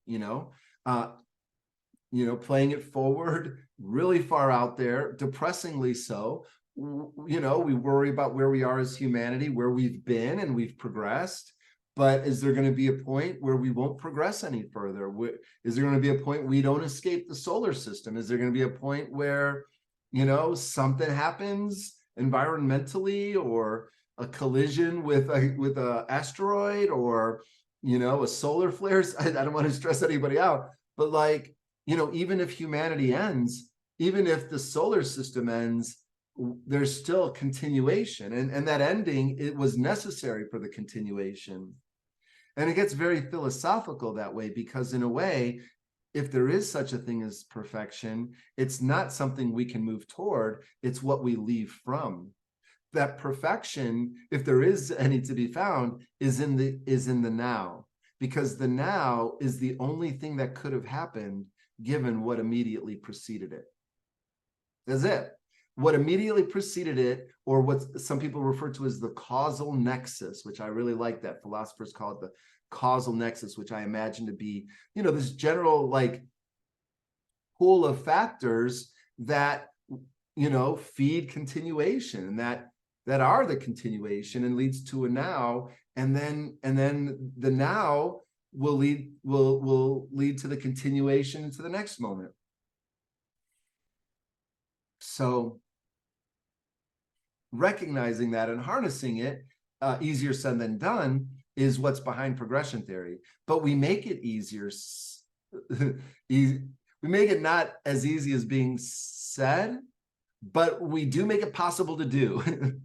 Speaker 1: Playing it forward really far out there, depressingly so. We worry about where we are as humanity, where we've been and we've progressed. But is there going to be a point where we won't progress any further? Is there going to be a point we don't escape the solar system? Is there going to be a point where, something happens environmentally, or a collision with a asteroid, or, a solar flare? I don't want to stress anybody out, but even if humanity ends, even if the solar system ends, there's still continuation, and that ending, it was necessary for the continuation. And it gets very philosophical that way, because in a way, if there is such a thing as perfection, it's not something we can move toward, it's what we leave from. That perfection, if there is any to be found, is in the now, because the now is the only thing that could have happened given what immediately preceded it. That's it. What immediately preceded it, or what some people refer to as the causal nexus, which I really like that. Philosophers call it the causal nexus, which I imagine to be, this general pool of factors that, feed continuation, and that are the continuation and leads to a now, and then the now will lead to the continuation into the next moment. So recognizing that and harnessing it, easier said than done, is what's behind progression theory. But we make it easier. We make it not as easy as being said, but we do make it possible to do.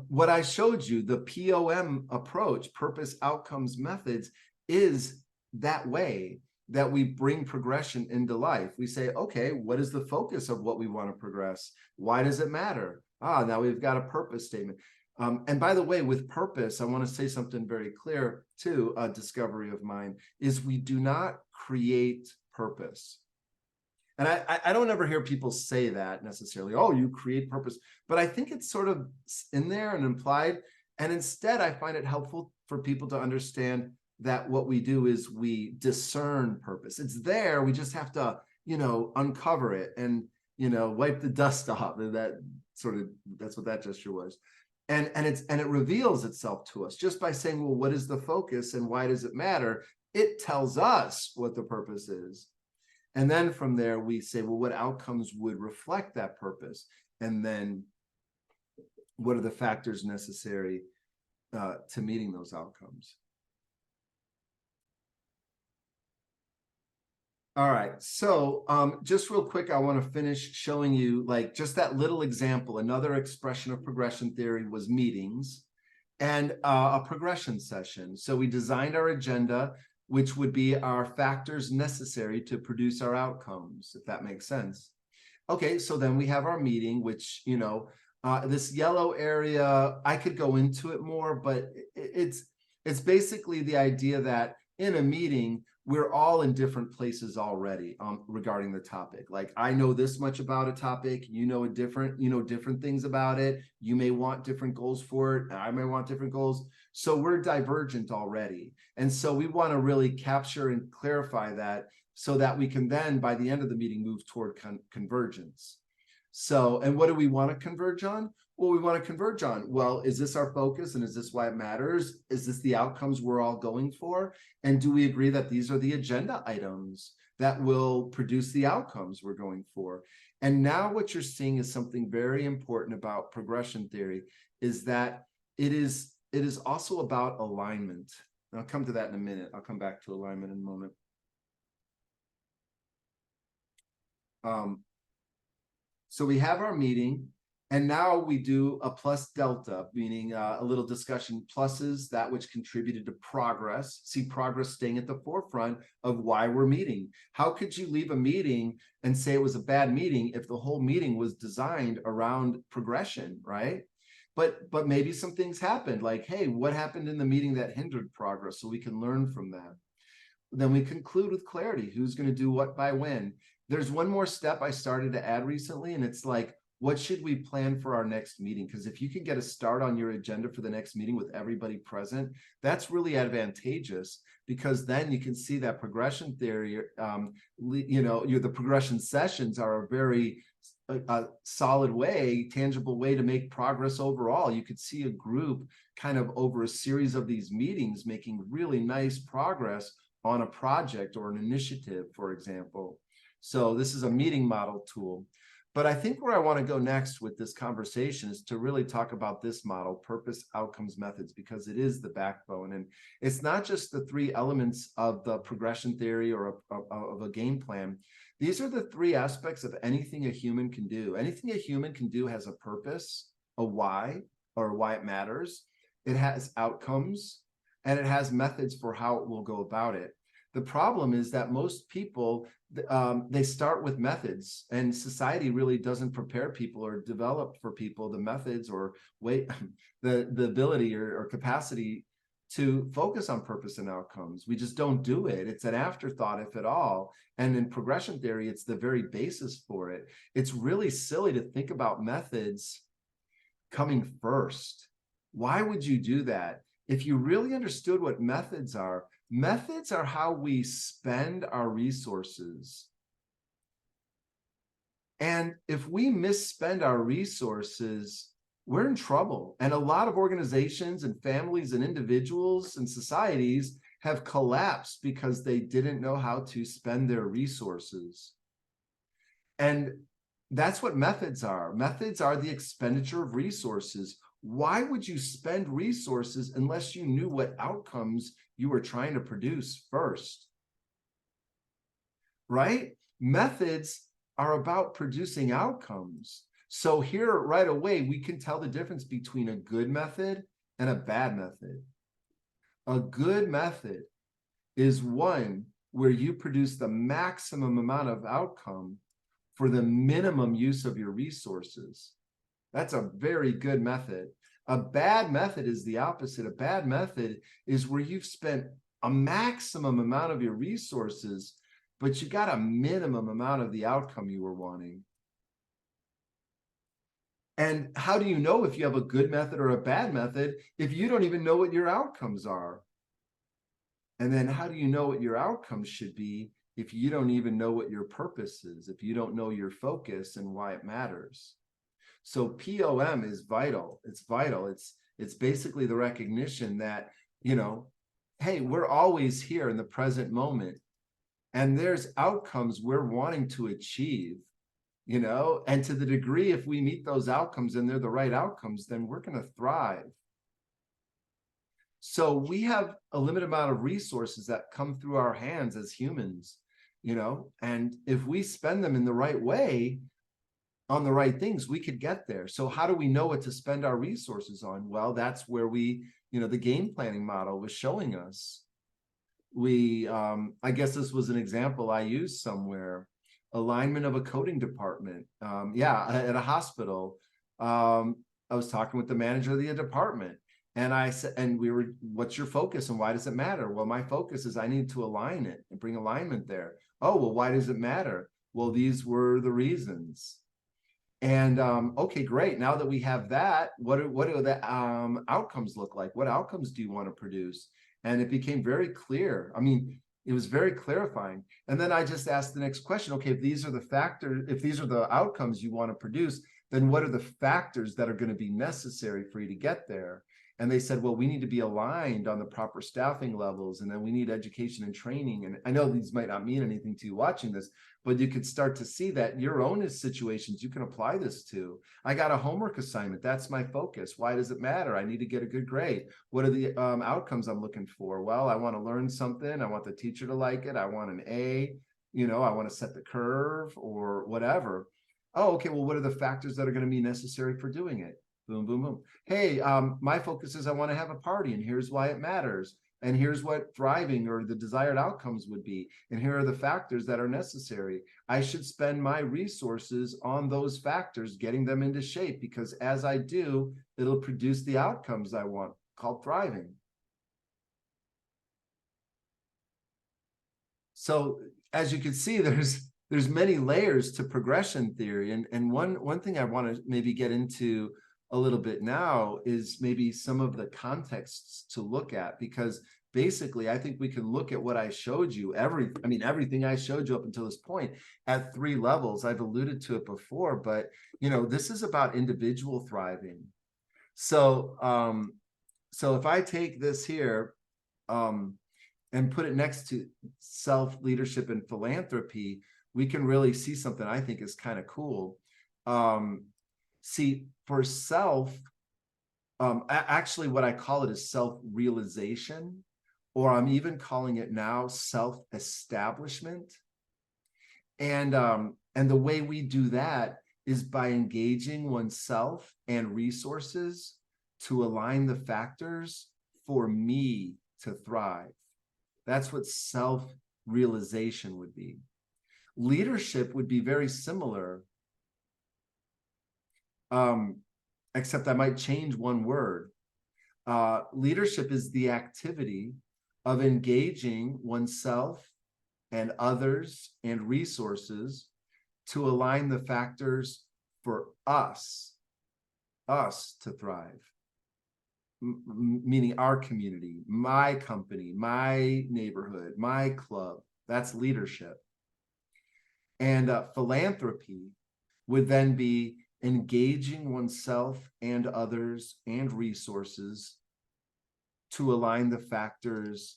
Speaker 1: What I showed you, the POM approach, purpose, outcomes, methods, is that way that we bring progression into life. We say, okay, what is the focus of what we want to progress? Why does it matter? Now we've got a purpose statement. And by the way, with purpose, I want to say something very clear too, a discovery of mine, is we do not create purpose. And I don't ever hear people say that necessarily, oh, you create purpose. But I think it's sort of in there and implied. And instead, I find it helpful for people to understand that what we do is we discern purpose. It's there. We just have to, uncover it and, wipe the dust off. And that's what that gesture was. And it reveals itself to us just by saying, well, what is the focus and why does it matter? It tells us what the purpose is. And then from there, we say, well, what outcomes would reflect that purpose? And then what are the factors necessary to meeting those outcomes? All right, so just real quick, I want to finish showing you just that little example. Another expression of progression theory was meetings and a progression session. So we designed our agenda, which would be our factors necessary to produce our outcomes, if that makes sense. Okay, so then we have our meeting, which, this yellow area, I could go into it more, but it's basically the idea that in a meeting, we're all in different places already regarding the topic. Like, I know this much about a topic, you know different things about it. You may want different goals for it. I may want different goals. So we're divergent already. And so we want to really capture and clarify that so that we can then, by the end of the meeting, move toward convergence. So, and what do we want to converge on? Well, we want to converge on, well, is this our focus and is this why it matters? Is this the outcomes we're all going for? And do we agree that these are the agenda items that will produce the outcomes we're going for? And now what you're seeing is something very important about progression theory, is that it is also about alignment. And I'll come to that in a minute. I'll come back to alignment in a moment. So we have our meeting, and now we do a plus delta, meaning a little discussion. Pluses, that which contributed to progress. See progress staying at the forefront of why we're meeting. How could you leave a meeting and say it was a bad meeting if the whole meeting was designed around progression, right? But maybe some things happened, like, hey, what happened in the meeting that hindered progress, so we can learn from that. Then we conclude with clarity. Who's going to do what by when? There's one more step I started to add recently, and it's like, what should we plan for our next meeting? Because if you can get a start on your agenda for the next meeting with everybody present, that's really advantageous, because then you can see that progression theory, the progression sessions are a very solid way, tangible way to make progress overall. You could see a group kind of over a series of these meetings making really nice progress on a project or an initiative, for example. So this is a meeting model tool. But I think where I want to go next with this conversation is to really talk about this model, purpose, outcomes, methods, because it is the backbone. And it's not just the three elements of the progression theory or of a game plan. These are the three aspects of anything a human can do. Anything a human can do has a purpose, a why, or why it matters. It has outcomes, and it has methods for how it will go about it. The problem is that most people, they start with methods, and society really doesn't prepare people or develop for people the methods or the ability or capacity to focus on purpose and outcomes. We just don't do it. It's an afterthought, if at all. And in progression theory, it's the very basis for it. It's really silly to think about methods coming first. Why would you do that? If you really understood what methods are how we spend our resources. And if we misspend our resources, we're in trouble. And a lot of organizations and families and individuals and societies have collapsed because they didn't know how to spend their resources. And that's what methods are. Methods are the expenditure of resources. Why would you spend resources unless you knew what outcomes you were trying to produce first? Right? Methods are about producing outcomes. So here right away, we can tell the difference between a good method and a bad method. A good method is one where you produce the maximum amount of outcome for the minimum use of your resources. That's a very good method. A bad method is the opposite. A bad method is where you've spent a maximum amount of your resources, but you got a minimum amount of the outcome you were wanting. And how do you know if you have a good method or a bad method if you don't even know what your outcomes are? And then how do you know what your outcomes should be if you don't even know what your purpose is, if you don't know your focus and why it matters? So POM is vital. It's vital. It's basically the recognition that, hey, we're always here in the present moment, and there's outcomes we're wanting to achieve, and to the degree if we meet those outcomes and they're the right outcomes, then we're going to thrive. So we have a limited amount of resources that come through our hands as humans, and if we spend them in the right way, on the right things, we could get there. So how do we know what to spend our resources on? Well, that's where the game planning model was showing us. I guess this was an example I used somewhere. Alignment of a coding department. At a hospital. I was talking with the manager of the department, And I said, what's your focus and why does it matter? Well, my focus is I need to align it and bring alignment there. Oh, well, why does it matter? Well, these were the reasons. And okay, great. Now that we have that, what do the outcomes look like? What outcomes do you want to produce? And it became very clear. I mean, it was very clarifying. And then I just asked the next question. Okay, if these are the factors, if these are the outcomes you want to produce, then what are the factors that are going to be necessary for you to get there? And they said, well, we need to be aligned on the proper staffing levels, and then we need education and training. And I know these might not mean anything to you watching this, but you could start to see that your own situations you can apply this to. I got a homework assignment. That's my focus. Why does it matter? I need to get a good grade. What are the outcomes I'm looking for? Well, I want to learn something. I want the teacher to like it. I want an A. I want to set the curve or whatever. Oh, okay. Well, what are the factors that are going to be necessary for doing it? Boom, boom, boom. Hey, my focus is I want to have a party, and here's why it matters. And here's what thriving or the desired outcomes would be. And here are the factors that are necessary. I should spend my resources on those factors, getting them into shape, because as I do, it'll produce the outcomes I want, called thriving. So as you can see, there's many layers to progression theory. And one thing I want to maybe get into a little bit now is maybe some of the contexts to look at, because basically I think we can look at what I showed you, everything I showed you up until this point at 3 levels. I've alluded to it before, but this is about individual thriving. So so if I take this here and put it next to self, leadership, and philanthropy, we can really see something I think is kind of cool. See, for self, actually what I call it is self-realization, or I'm even calling it now self-establishment. And the way we do that is by engaging oneself and resources to align the factors for me to thrive. That's what self-realization would be. Leadership would be very similar, except I might change one word. Leadership is the activity of engaging oneself and others and resources to align the factors for us to thrive. Meaning our community, my company, my neighborhood, my club. That's leadership. And philanthropy would then be engaging oneself and others and resources to align the factors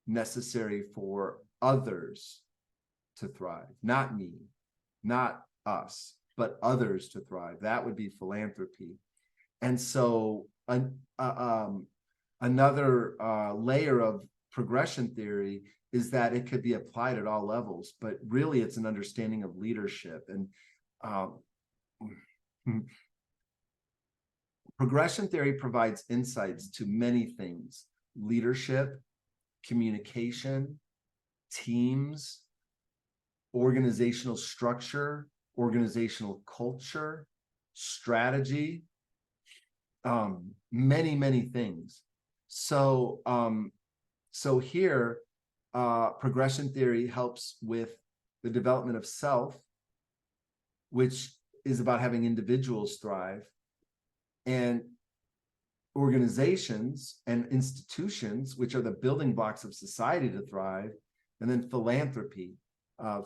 Speaker 1: necessary for others to thrive. Not me, not us, but others to thrive. That would be philanthropy. And so another layer of progression theory is that it could be applied at all levels, but really it's an understanding of leadership. And progression theory provides insights to many things: leadership, communication, teams, organizational structure, organizational culture, strategy, many things. So so here progression theory helps with the development of self, which is about having individuals thrive, and organizations and institutions, which are the building blocks of society to thrive, and then philanthropy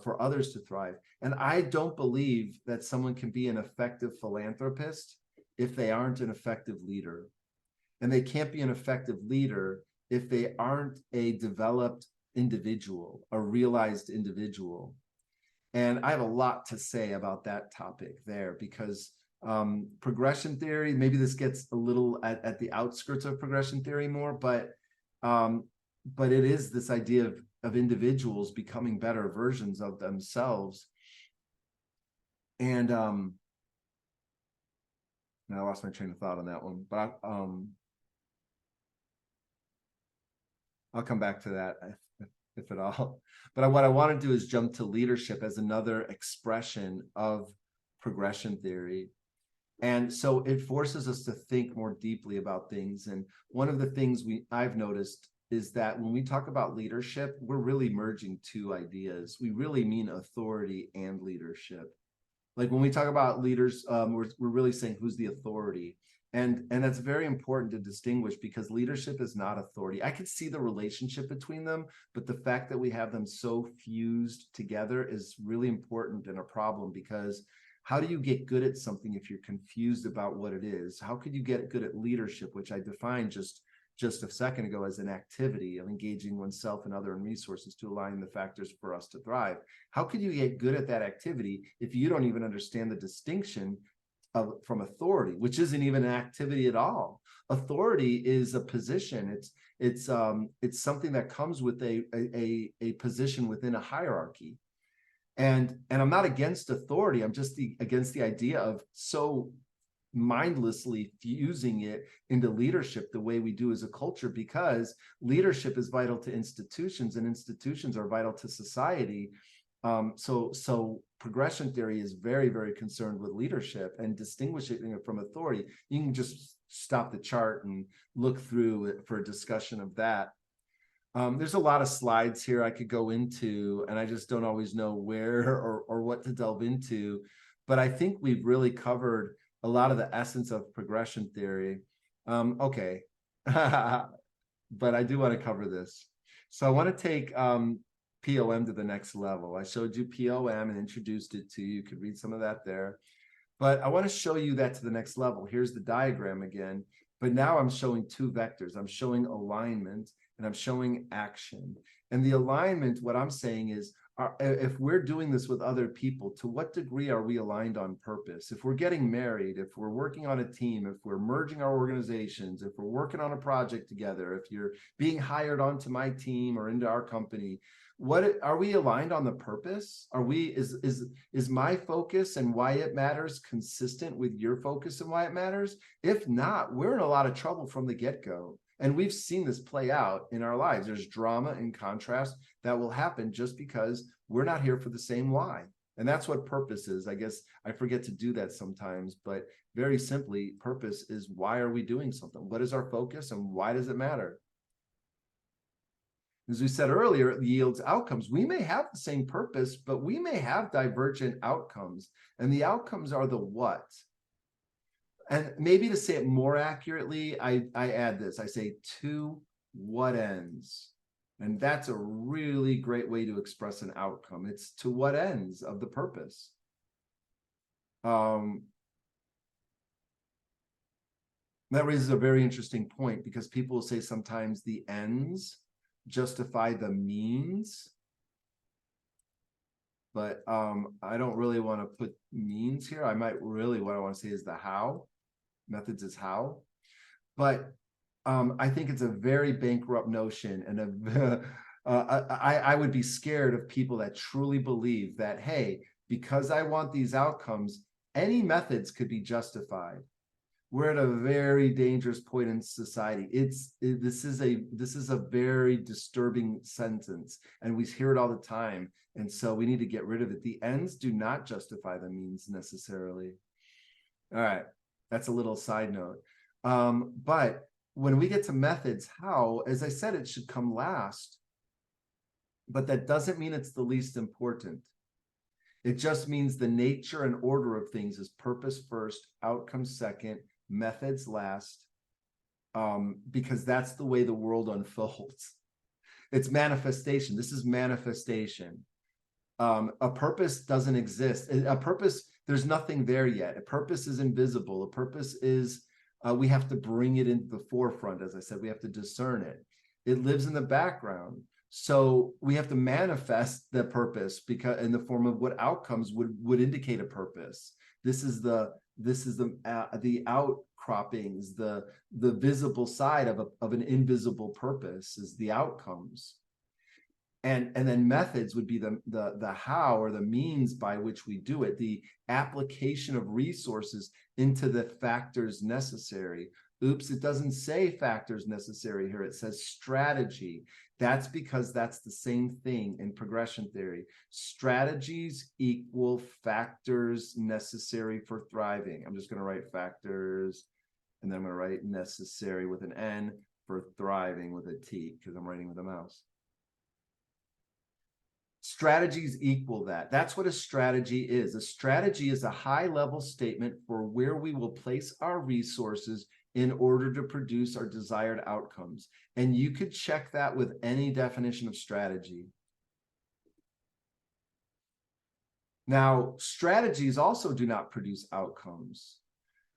Speaker 1: for others to thrive. And I don't believe that someone can be an effective philanthropist if they aren't an effective leader. And they can't be an effective leader if they aren't a developed individual, a realized individual. And I have a lot to say about that topic there, because progression theory, maybe this gets a little at the outskirts of progression theory more, but it is this idea of individuals becoming better versions of themselves. And now I lost my train of thought on that one, but I'll come back to that if at all. But what I want to do is jump to leadership as another expression of progression theory. And so it forces us to think more deeply about things. And one of the things I've noticed is that when we talk about leadership, we're really merging two ideas. We really mean authority and leadership. Like when we talk about leaders, we're really saying who's the authority. And that's very important to distinguish, because leadership is not authority. I could see the relationship between them, but the fact that we have them so fused together is really important and a problem, because how do you get good at something if you're confused about what it is? How could you get good at leadership, which I defined just a second ago as an activity of engaging oneself and other resources to align the factors for us to thrive? How could you get good at that activity if you don't even understand the distinction from authority, which isn't even an activity at all? Authority is a position. It's something that comes with a position within a hierarchy. And I'm not against authority. I'm just against the idea of so mindlessly fusing it into leadership the way we do as a culture, because leadership is vital to institutions and institutions are vital to society. So progression theory is very, very concerned with leadership and distinguishing it from authority. You can just stop the chart and look through it for a discussion of that. There's a lot of slides here I could go into, and I just don't always know where or what to delve into. But I think we've really covered a lot of the essence of progression theory. Okay, but I do want to cover this. So I want to take POM to the next level. I showed you POM and introduced it to you. You could read some of that there. But I want to show you that to the next level. Here's the diagram again. But now I'm showing two vectors. I'm showing alignment and I'm showing action. And the alignment, what I'm saying is, if we're doing this with other people, to what degree are we aligned on purpose? If we're getting married, if we're working on a team, if we're merging our organizations, if we're working on a project together, if you're being hired onto my team or into our company, what are we aligned on the purpose? Is my focus and why it matters consistent with your focus and why it matters? If not, we're in a lot of trouble from the get-go. And we've seen this play out in our lives. There's drama and contrast that will happen just because we're not here for the same why. And that's what purpose is. I guess I forget to do that sometimes, but very simply, purpose is why are we doing something? What is our focus and why does it matter? As we said earlier, it yields outcomes. We may have the same purpose, but we may have divergent outcomes. And the outcomes are the what. And maybe to say it more accurately, I add this. I say to what ends? And that's a really great way to express an outcome. It's to what ends of the purpose. That raises a very interesting point, because people will say sometimes the ends justify the means. But I don't really want to put means here. I might really, what I want to say is the how. Methods is how. But I think it's a very bankrupt notion, and I would be scared of people that truly believe that, hey, because I want these outcomes, any methods could be justified. We're at a very dangerous point in society. This is a very disturbing sentence, and we hear it all the time. And so we need to get rid of it. The ends do not justify the means necessarily. All right, that's a little side note. But when we get to methods, how, as I said, it should come last. But that doesn't mean it's the least important. It just means the nature and order of things is purpose first, outcome second, methods last, because that's the way the world unfolds. It's manifestation. This is manifestation. A purpose doesn't exist. A purpose, there's nothing there yet. A purpose is invisible. A purpose is, we have to bring it into the forefront. As I said, we have to discern it. It lives in the background. So we have to manifest the purpose, because in the form of what outcomes would indicate a purpose. This is the outcroppings, the visible side of an invisible purpose is the outcomes. And then methods would be the how, or the means by which we do it, the application of resources into the factors necessary. Oops, it doesn't say factors necessary here. It says strategy. That's because that's the same thing in progression theory. Strategies equal factors necessary for thriving. I'm just going to write factors, and then I'm going to write necessary with an N for thriving with a T, because I'm writing with a mouse. Strategies equal that. That's what a strategy is. A strategy is a high-level statement for where we will place our resources in order to produce our desired outcomes. And you could check that with any definition of strategy. Now, strategies also do not produce outcomes.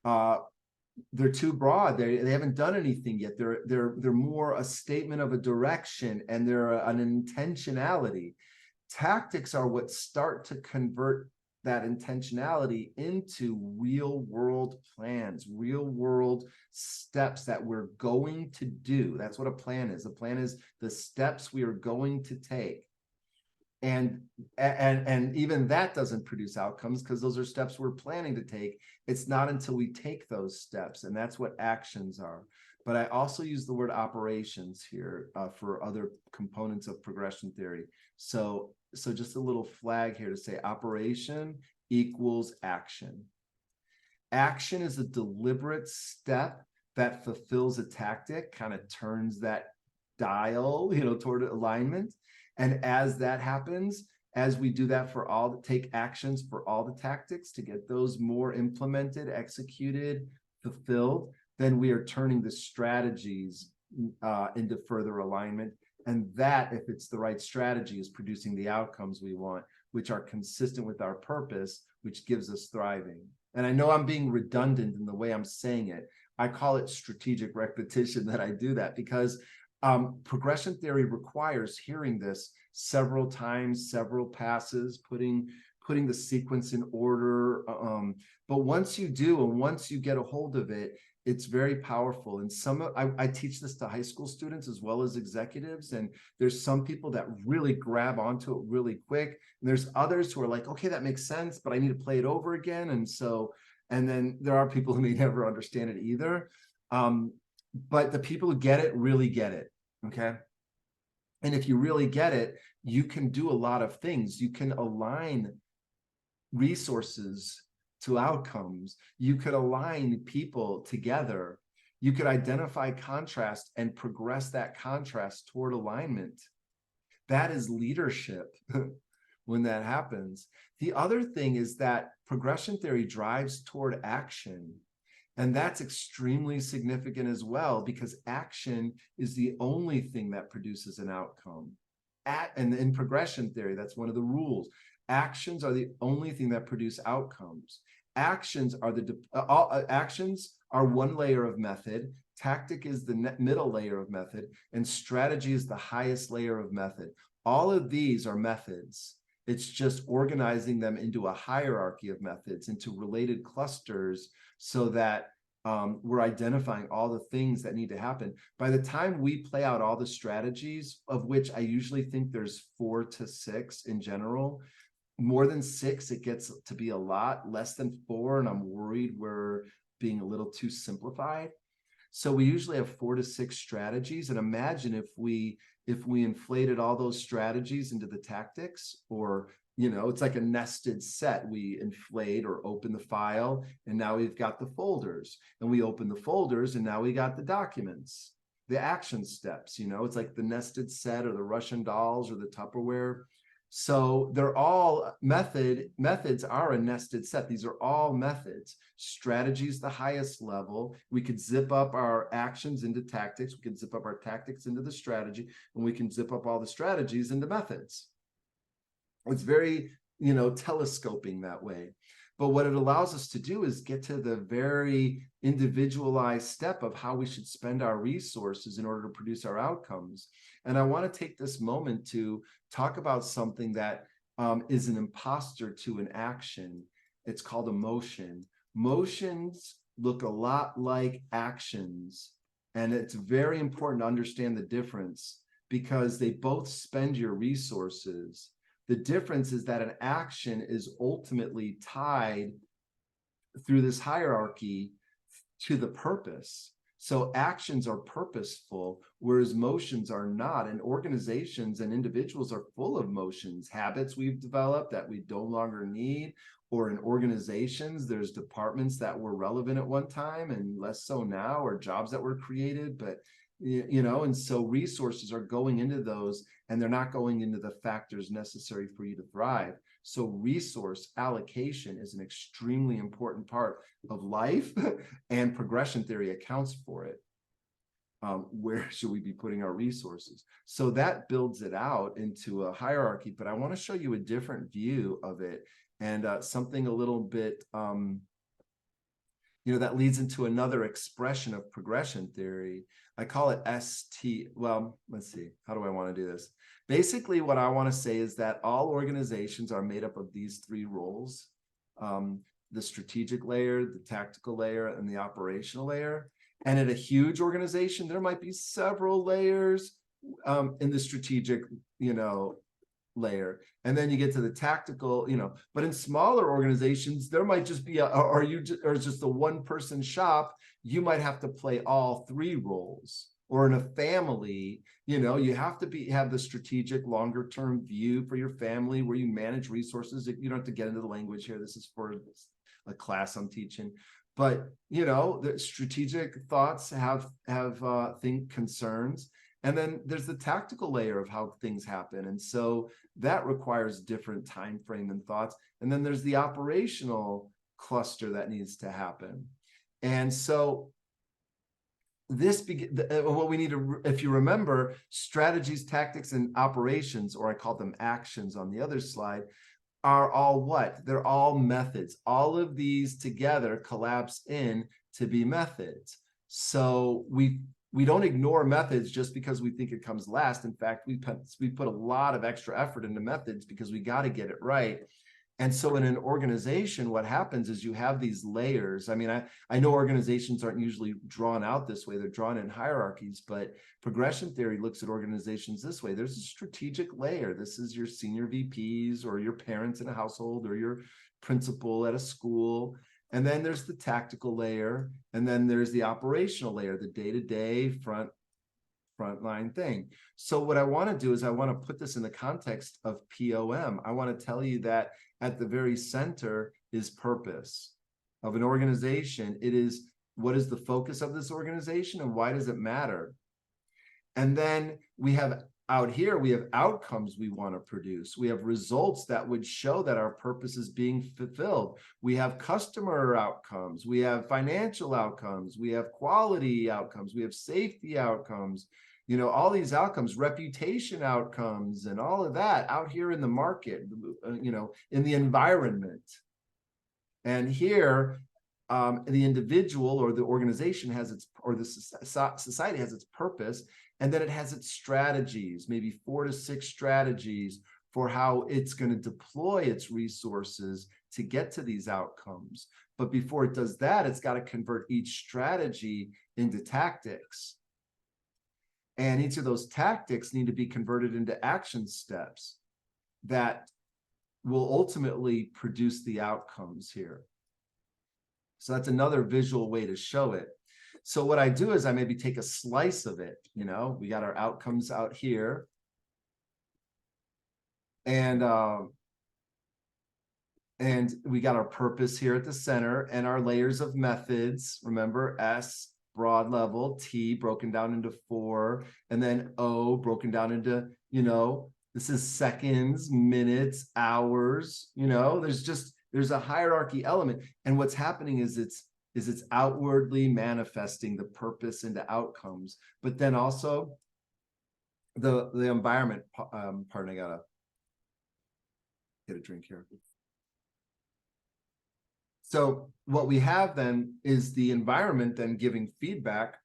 Speaker 1: They're too broad. They haven't done anything yet. They're more a statement of a direction, and they're an intentionality. Tactics are what start to convert that intentionality into real world plans, real world steps that we're going to do. That's what a plan is. A plan is the steps we are going to take. And even that doesn't produce outcomes, because those are steps we're planning to take. It's not until we take those steps, and that's what actions are. But I also use the word operations here for other components of progression theory. So just a little flag here to say operation equals action. Action is a deliberate step that fulfills a tactic, kind of turns that dial, toward alignment. And as that happens, as we do that take actions for all the tactics to get those more implemented, executed, fulfilled, then we are turning the strategies into further alignment. And that, if it's the right strategy, is producing the outcomes we want, which are consistent with our purpose, which gives us thriving. And I know I'm being redundant in the way I'm saying it. I call it strategic repetition that I do that, because progression theory requires hearing this several times, several passes, putting the sequence in order. But once you do, and once you get a hold of it, it's very powerful. And I teach this to high school students as well as executives. And there's some people that really grab onto it really quick. And there's others who are like, okay, that makes sense, but I need to play it over again. And then there are people who may never understand it either. But the people who get it really get it. Okay. And if you really get it, you can do a lot of things. You can align resources to outcomes. You could align people together. You could identify contrast and progress that contrast toward alignment. That is leadership when that happens. The other thing is that progression theory drives toward action. And that's extremely significant as well, because action is the only thing that produces an outcome. And in progression theory, that's one of the rules. Actions are the only thing that produce outcomes. Actions are one layer of method. Tactic is the middle layer of method, and strategy is the highest layer of method. All of these are methods. It's just organizing them into a hierarchy of methods, into related clusters, so that we're identifying all the things that need to happen. By the time we play out all the strategies, of which I usually think there's 4 to 6 in general, more than 6, it gets to be a lot. Less than 4, and I'm worried we're being a little too simplified. So we usually have 4 to 6 strategies. And imagine if we inflated all those strategies into the tactics, or it's like a nested set. We inflate or open the file, and now we've got the folders, and we open the folders, and now we got the documents, the action steps. It's like the nested set, or the Russian dolls, or the Tupperware. So they're all methods are a nested set. These are all methods. Strategy is the highest level. We could zip up our actions into tactics. We can zip up our tactics into the strategy, and we can zip up all the strategies into methods. It's very, telescoping that way. But what it allows us to do is get to the very individualized step of how we should spend our resources in order to produce our outcomes. And I want to take this moment to talk about something that is an imposter to an action. It's called emotion. Motions look a lot like actions. And it's very important to understand the difference, because they both spend your resources. The difference is that an action is ultimately tied through this hierarchy to the purpose. So actions are purposeful, whereas motions are not. And organizations and individuals are full of motions, habits we've developed that we no longer need. Or in organizations, there's departments that were relevant at one time and less so now, or jobs that were created. But and so resources are going into those, and they're not going into the factors necessary for you to thrive. So resource allocation is an extremely important part of life, and progression theory accounts for it. Where should we be putting our resources? So that builds it out into a hierarchy, but I want to show you a different view of it, and something a little bit that leads into another expression of progression theory. I call it ST. Well, let's see. How do I want to do this? Basically, what I want to say is that all organizations are made up of these three roles: the strategic layer, the tactical layer, and the operational layer. And at a huge organization, there might be several layers in the strategic, layer. And then you get to the tactical, but in smaller organizations, there might just be or just a one-person shop. You might have to play all three roles. Or in a family, you have to have the strategic longer-term view for your family, where you manage resources. You don't have to get into the language here. This is for a class I'm teaching. But the strategic thoughts have concerns. And then there's the tactical layer of how things happen. And so that requires different time frame and thoughts. And then there's the operational cluster that needs to happen. And so what we need to, if you remember, strategies, tactics, and operations, or I call them actions on the other slide, are all what? They're all methods. All of these together collapse in to be methods. So we don't ignore methods just because we think it comes last. In fact, we put a lot of extra effort into methods because we got to get it right. And so in an organization, what happens is you have these layers. I mean, I know organizations aren't usually drawn out this way. They're drawn in hierarchies, but progression theory looks at organizations this way. There's a strategic layer. This is your senior VPs, or your parents in a household, or your principal at a school. And then there's the tactical layer. And then there's the operational layer, the day-to-day frontline thing. So what I want to do is I want to put this in the context of POM. I want to tell you that at the very center is purpose of an organization. It is, what is the focus of this organization and why does it matter? And then we have out here, we have outcomes we want to produce. We have results that would show that our purpose is being fulfilled. We have customer outcomes. We have financial outcomes. We have quality outcomes. We have safety outcomes. All these outcomes, reputation outcomes, and all of that out here in the market, in the environment. And here, the individual or the organization has its, or the society has its purpose, and then it has its strategies, maybe 4 to 6 strategies for how it's going to deploy its resources to get to these outcomes. But before it does that, it's got to convert each strategy into tactics. And each of those tactics need to be converted into action steps that will ultimately produce the outcomes here. So that's another visual way to show it. So what I do is I maybe take a slice of it. We got our outcomes out here. And we got our purpose here at the center, and our layers of methods. Remember, S, broad level, T broken down into 4, and then O broken down into, this is seconds, minutes, hours. There's a hierarchy element. And what's happening is it's outwardly manifesting the purpose into outcomes, but then also the environment. Pardon, I gotta get a drink here. So what we have then is the environment then giving feedback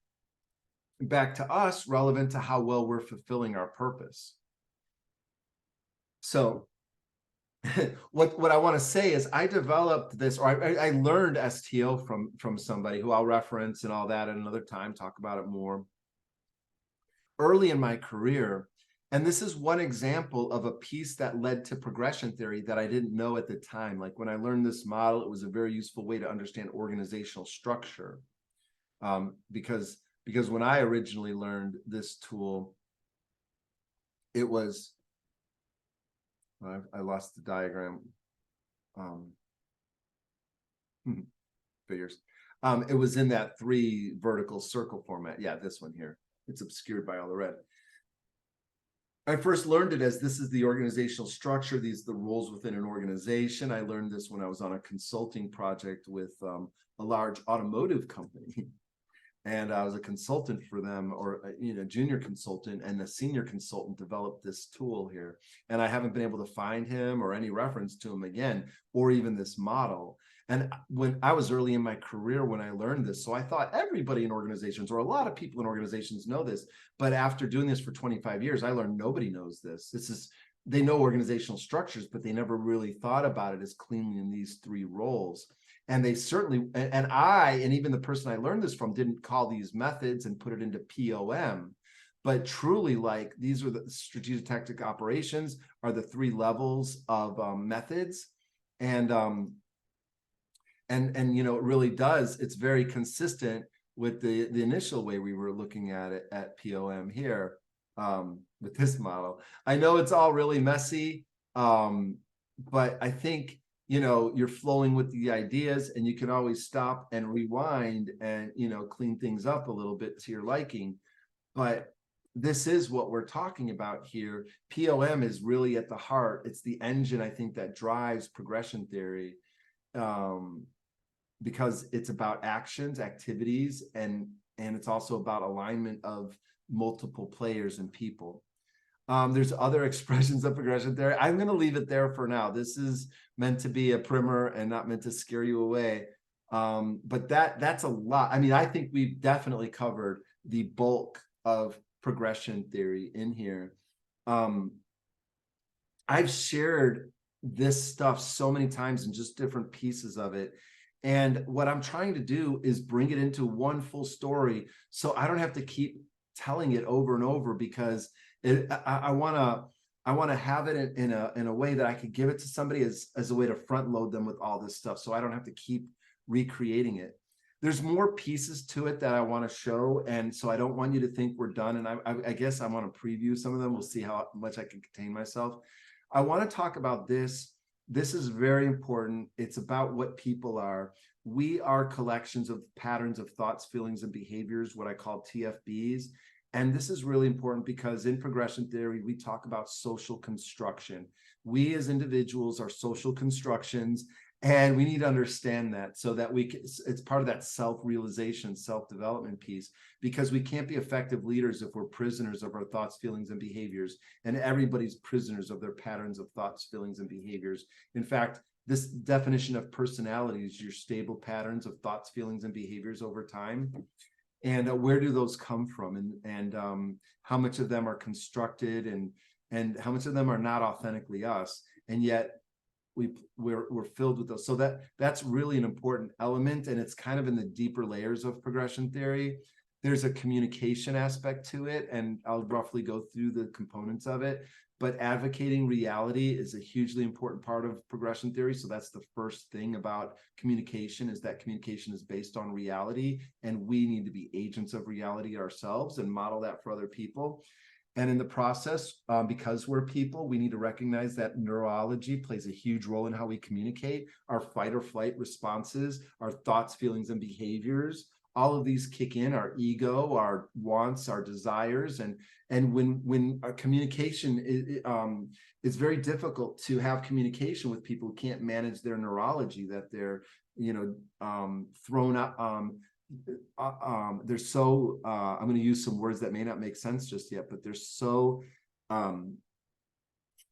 Speaker 1: back to us relevant to how well we're fulfilling our purpose. So what I want to say is I developed this, or I learned STO from somebody who I'll reference and all that at another time, talk about it more, early in my career. And this is one example of a piece that led to progression theory that I didn't know at the time. Like when I learned this model, it was a very useful way to understand organizational structure, because because when I originally learned this tool, it was, I lost the diagram. Figures. It was in that 3 vertical circle format. Yeah, this one here. It's obscured by all the red. I first learned it as this is the organizational structure. These are the roles within an organization. I learned this when I was on a consulting project with a large automotive company. And I was a consultant for them, or junior consultant, and the senior consultant developed this tool here. And I haven't been able to find him or any reference to him again, or even this model. And when I was early in my career when I learned this, so I thought everybody in organizations, or a lot of people in organizations, know this. But after doing this for 25 years, I learned nobody knows this. They know organizational structures, but they never really thought about it as cleanly in these 3 roles. And they certainly, and even the person I learned this from didn't call these methods and put it into POM, but truly, like, these are the strategic tactic operations are the 3 levels of methods. And it really does, it's very consistent with the initial way we were looking at it at POM here, with this model. I know it's all really messy, but I think, you're flowing with the ideas, and you can always stop and rewind and, clean things up a little bit to your liking. But this is what we're talking about here. POM is really at the heart. It's the engine, I think, that drives progression theory, because it's about actions, activities, and it's also about alignment of multiple players and people. There's other expressions of progression theory. I'm going to leave it there for now. This is meant to be a primer and not meant to scare you away. But that's a lot. I mean, I think we've definitely covered the bulk of progression theory in here. I've shared this stuff so many times in just different pieces of it. And what I'm trying to do is bring it into one full story, so I don't have to keep telling it over and over, because I want to have it in a way that I could give it to somebody as a way to front load them with all this stuff, so I don't have to keep recreating it. There's more pieces to it that I want to show, and so I don't want you to think we're done. And I guess I want to preview some of them. We'll see how much I can contain myself. I want to talk about this. This is very important. It's about what people are. We are collections of patterns of thoughts, feelings, and behaviors, what I call TFBs. And this is really important because in progression theory, we talk about social construction. We as individuals are social constructions, and we need to understand that, so that it's part of that self-realization, self-development piece, because we can't be effective leaders if we're prisoners of our thoughts, feelings, and behaviors. And everybody's prisoners of their patterns of thoughts, feelings, and behaviors. In fact, this definition of personality is your stable patterns of thoughts, feelings, and behaviors over time. And where do those come from, and how much of them are constructed, and how much of them are not authentically us, and yet we're filled with those. So that's really an important element, and it's kind of in the deeper layers of progression theory. There's a communication aspect to it, and I'll roughly go through the components of it. But advocating reality is a hugely important part of progression theory. So that's the first thing about communication, is that communication is based on reality, and we need to be agents of reality ourselves and model that for other people. And in the process, because we're people, we need to recognize that neurology plays a huge role in how we communicate. Our fight or flight responses, our thoughts, feelings, and behaviors, all of these kick in, our ego, our wants, our desires. And when our communication it's very difficult to have communication with people who can't manage their neurology, that they're thrown up. They're so I'm going to use some words that may not make sense just yet, but they're so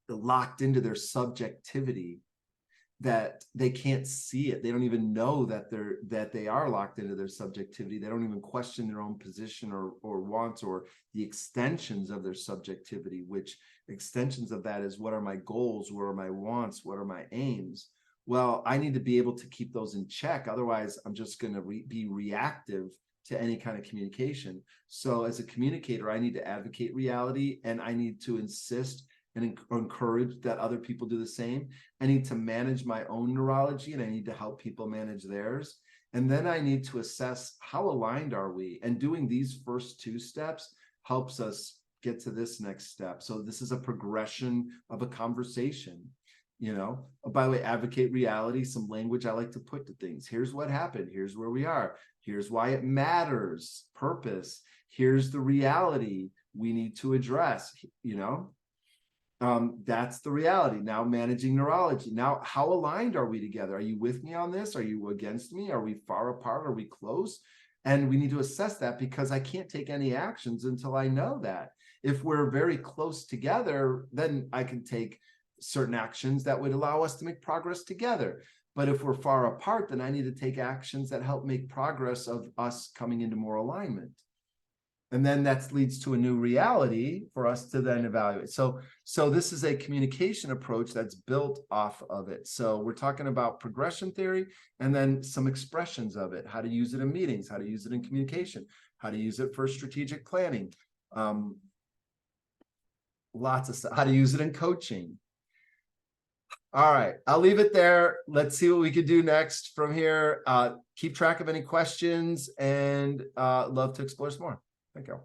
Speaker 1: locked into their subjectivity that they can't see it. They don't even know that they are locked into their subjectivity. They don't even question their own position or wants, or the extensions of their subjectivity, which extensions of that is, what are my goals? What are my wants? What are my aims? Well, I need to be able to keep those in check. Otherwise, I'm just going to be reactive to any kind of communication. So as a communicator, I need to advocate reality, and I need to insist and encourage that other people do the same. I need to manage my own neurology, and I need to help people manage theirs. And then I need to assess how aligned are we? And doing these first two steps helps us get to this next step. So this is a progression of a conversation. By the way, advocate reality, some language I like to put to things. Here's what happened. Here's where we are. Here's why it matters. Purpose. Here's the reality we need to address. That's the reality. Now managing neurology. Now, how aligned are we together? Are you with me on this? Are you against me? Are we far apart? Are we close? And we need to assess that, because I can't take any actions until I know that. If we're very close together, then I can take certain actions that would allow us to make progress together. But if we're far apart, then I need to take actions that help make progress of us coming into more alignment. And then that leads to a new reality for us to then evaluate. So this is a communication approach that's built off of it. So we're talking about progression theory and then some expressions of it, how to use it in meetings, how to use it in communication, how to use it for strategic planning, lots of stuff, how to use it in coaching. All right, I'll leave it there. Let's see what we can do next from here. Keep track of any questions, and love to explore some more. Thank you.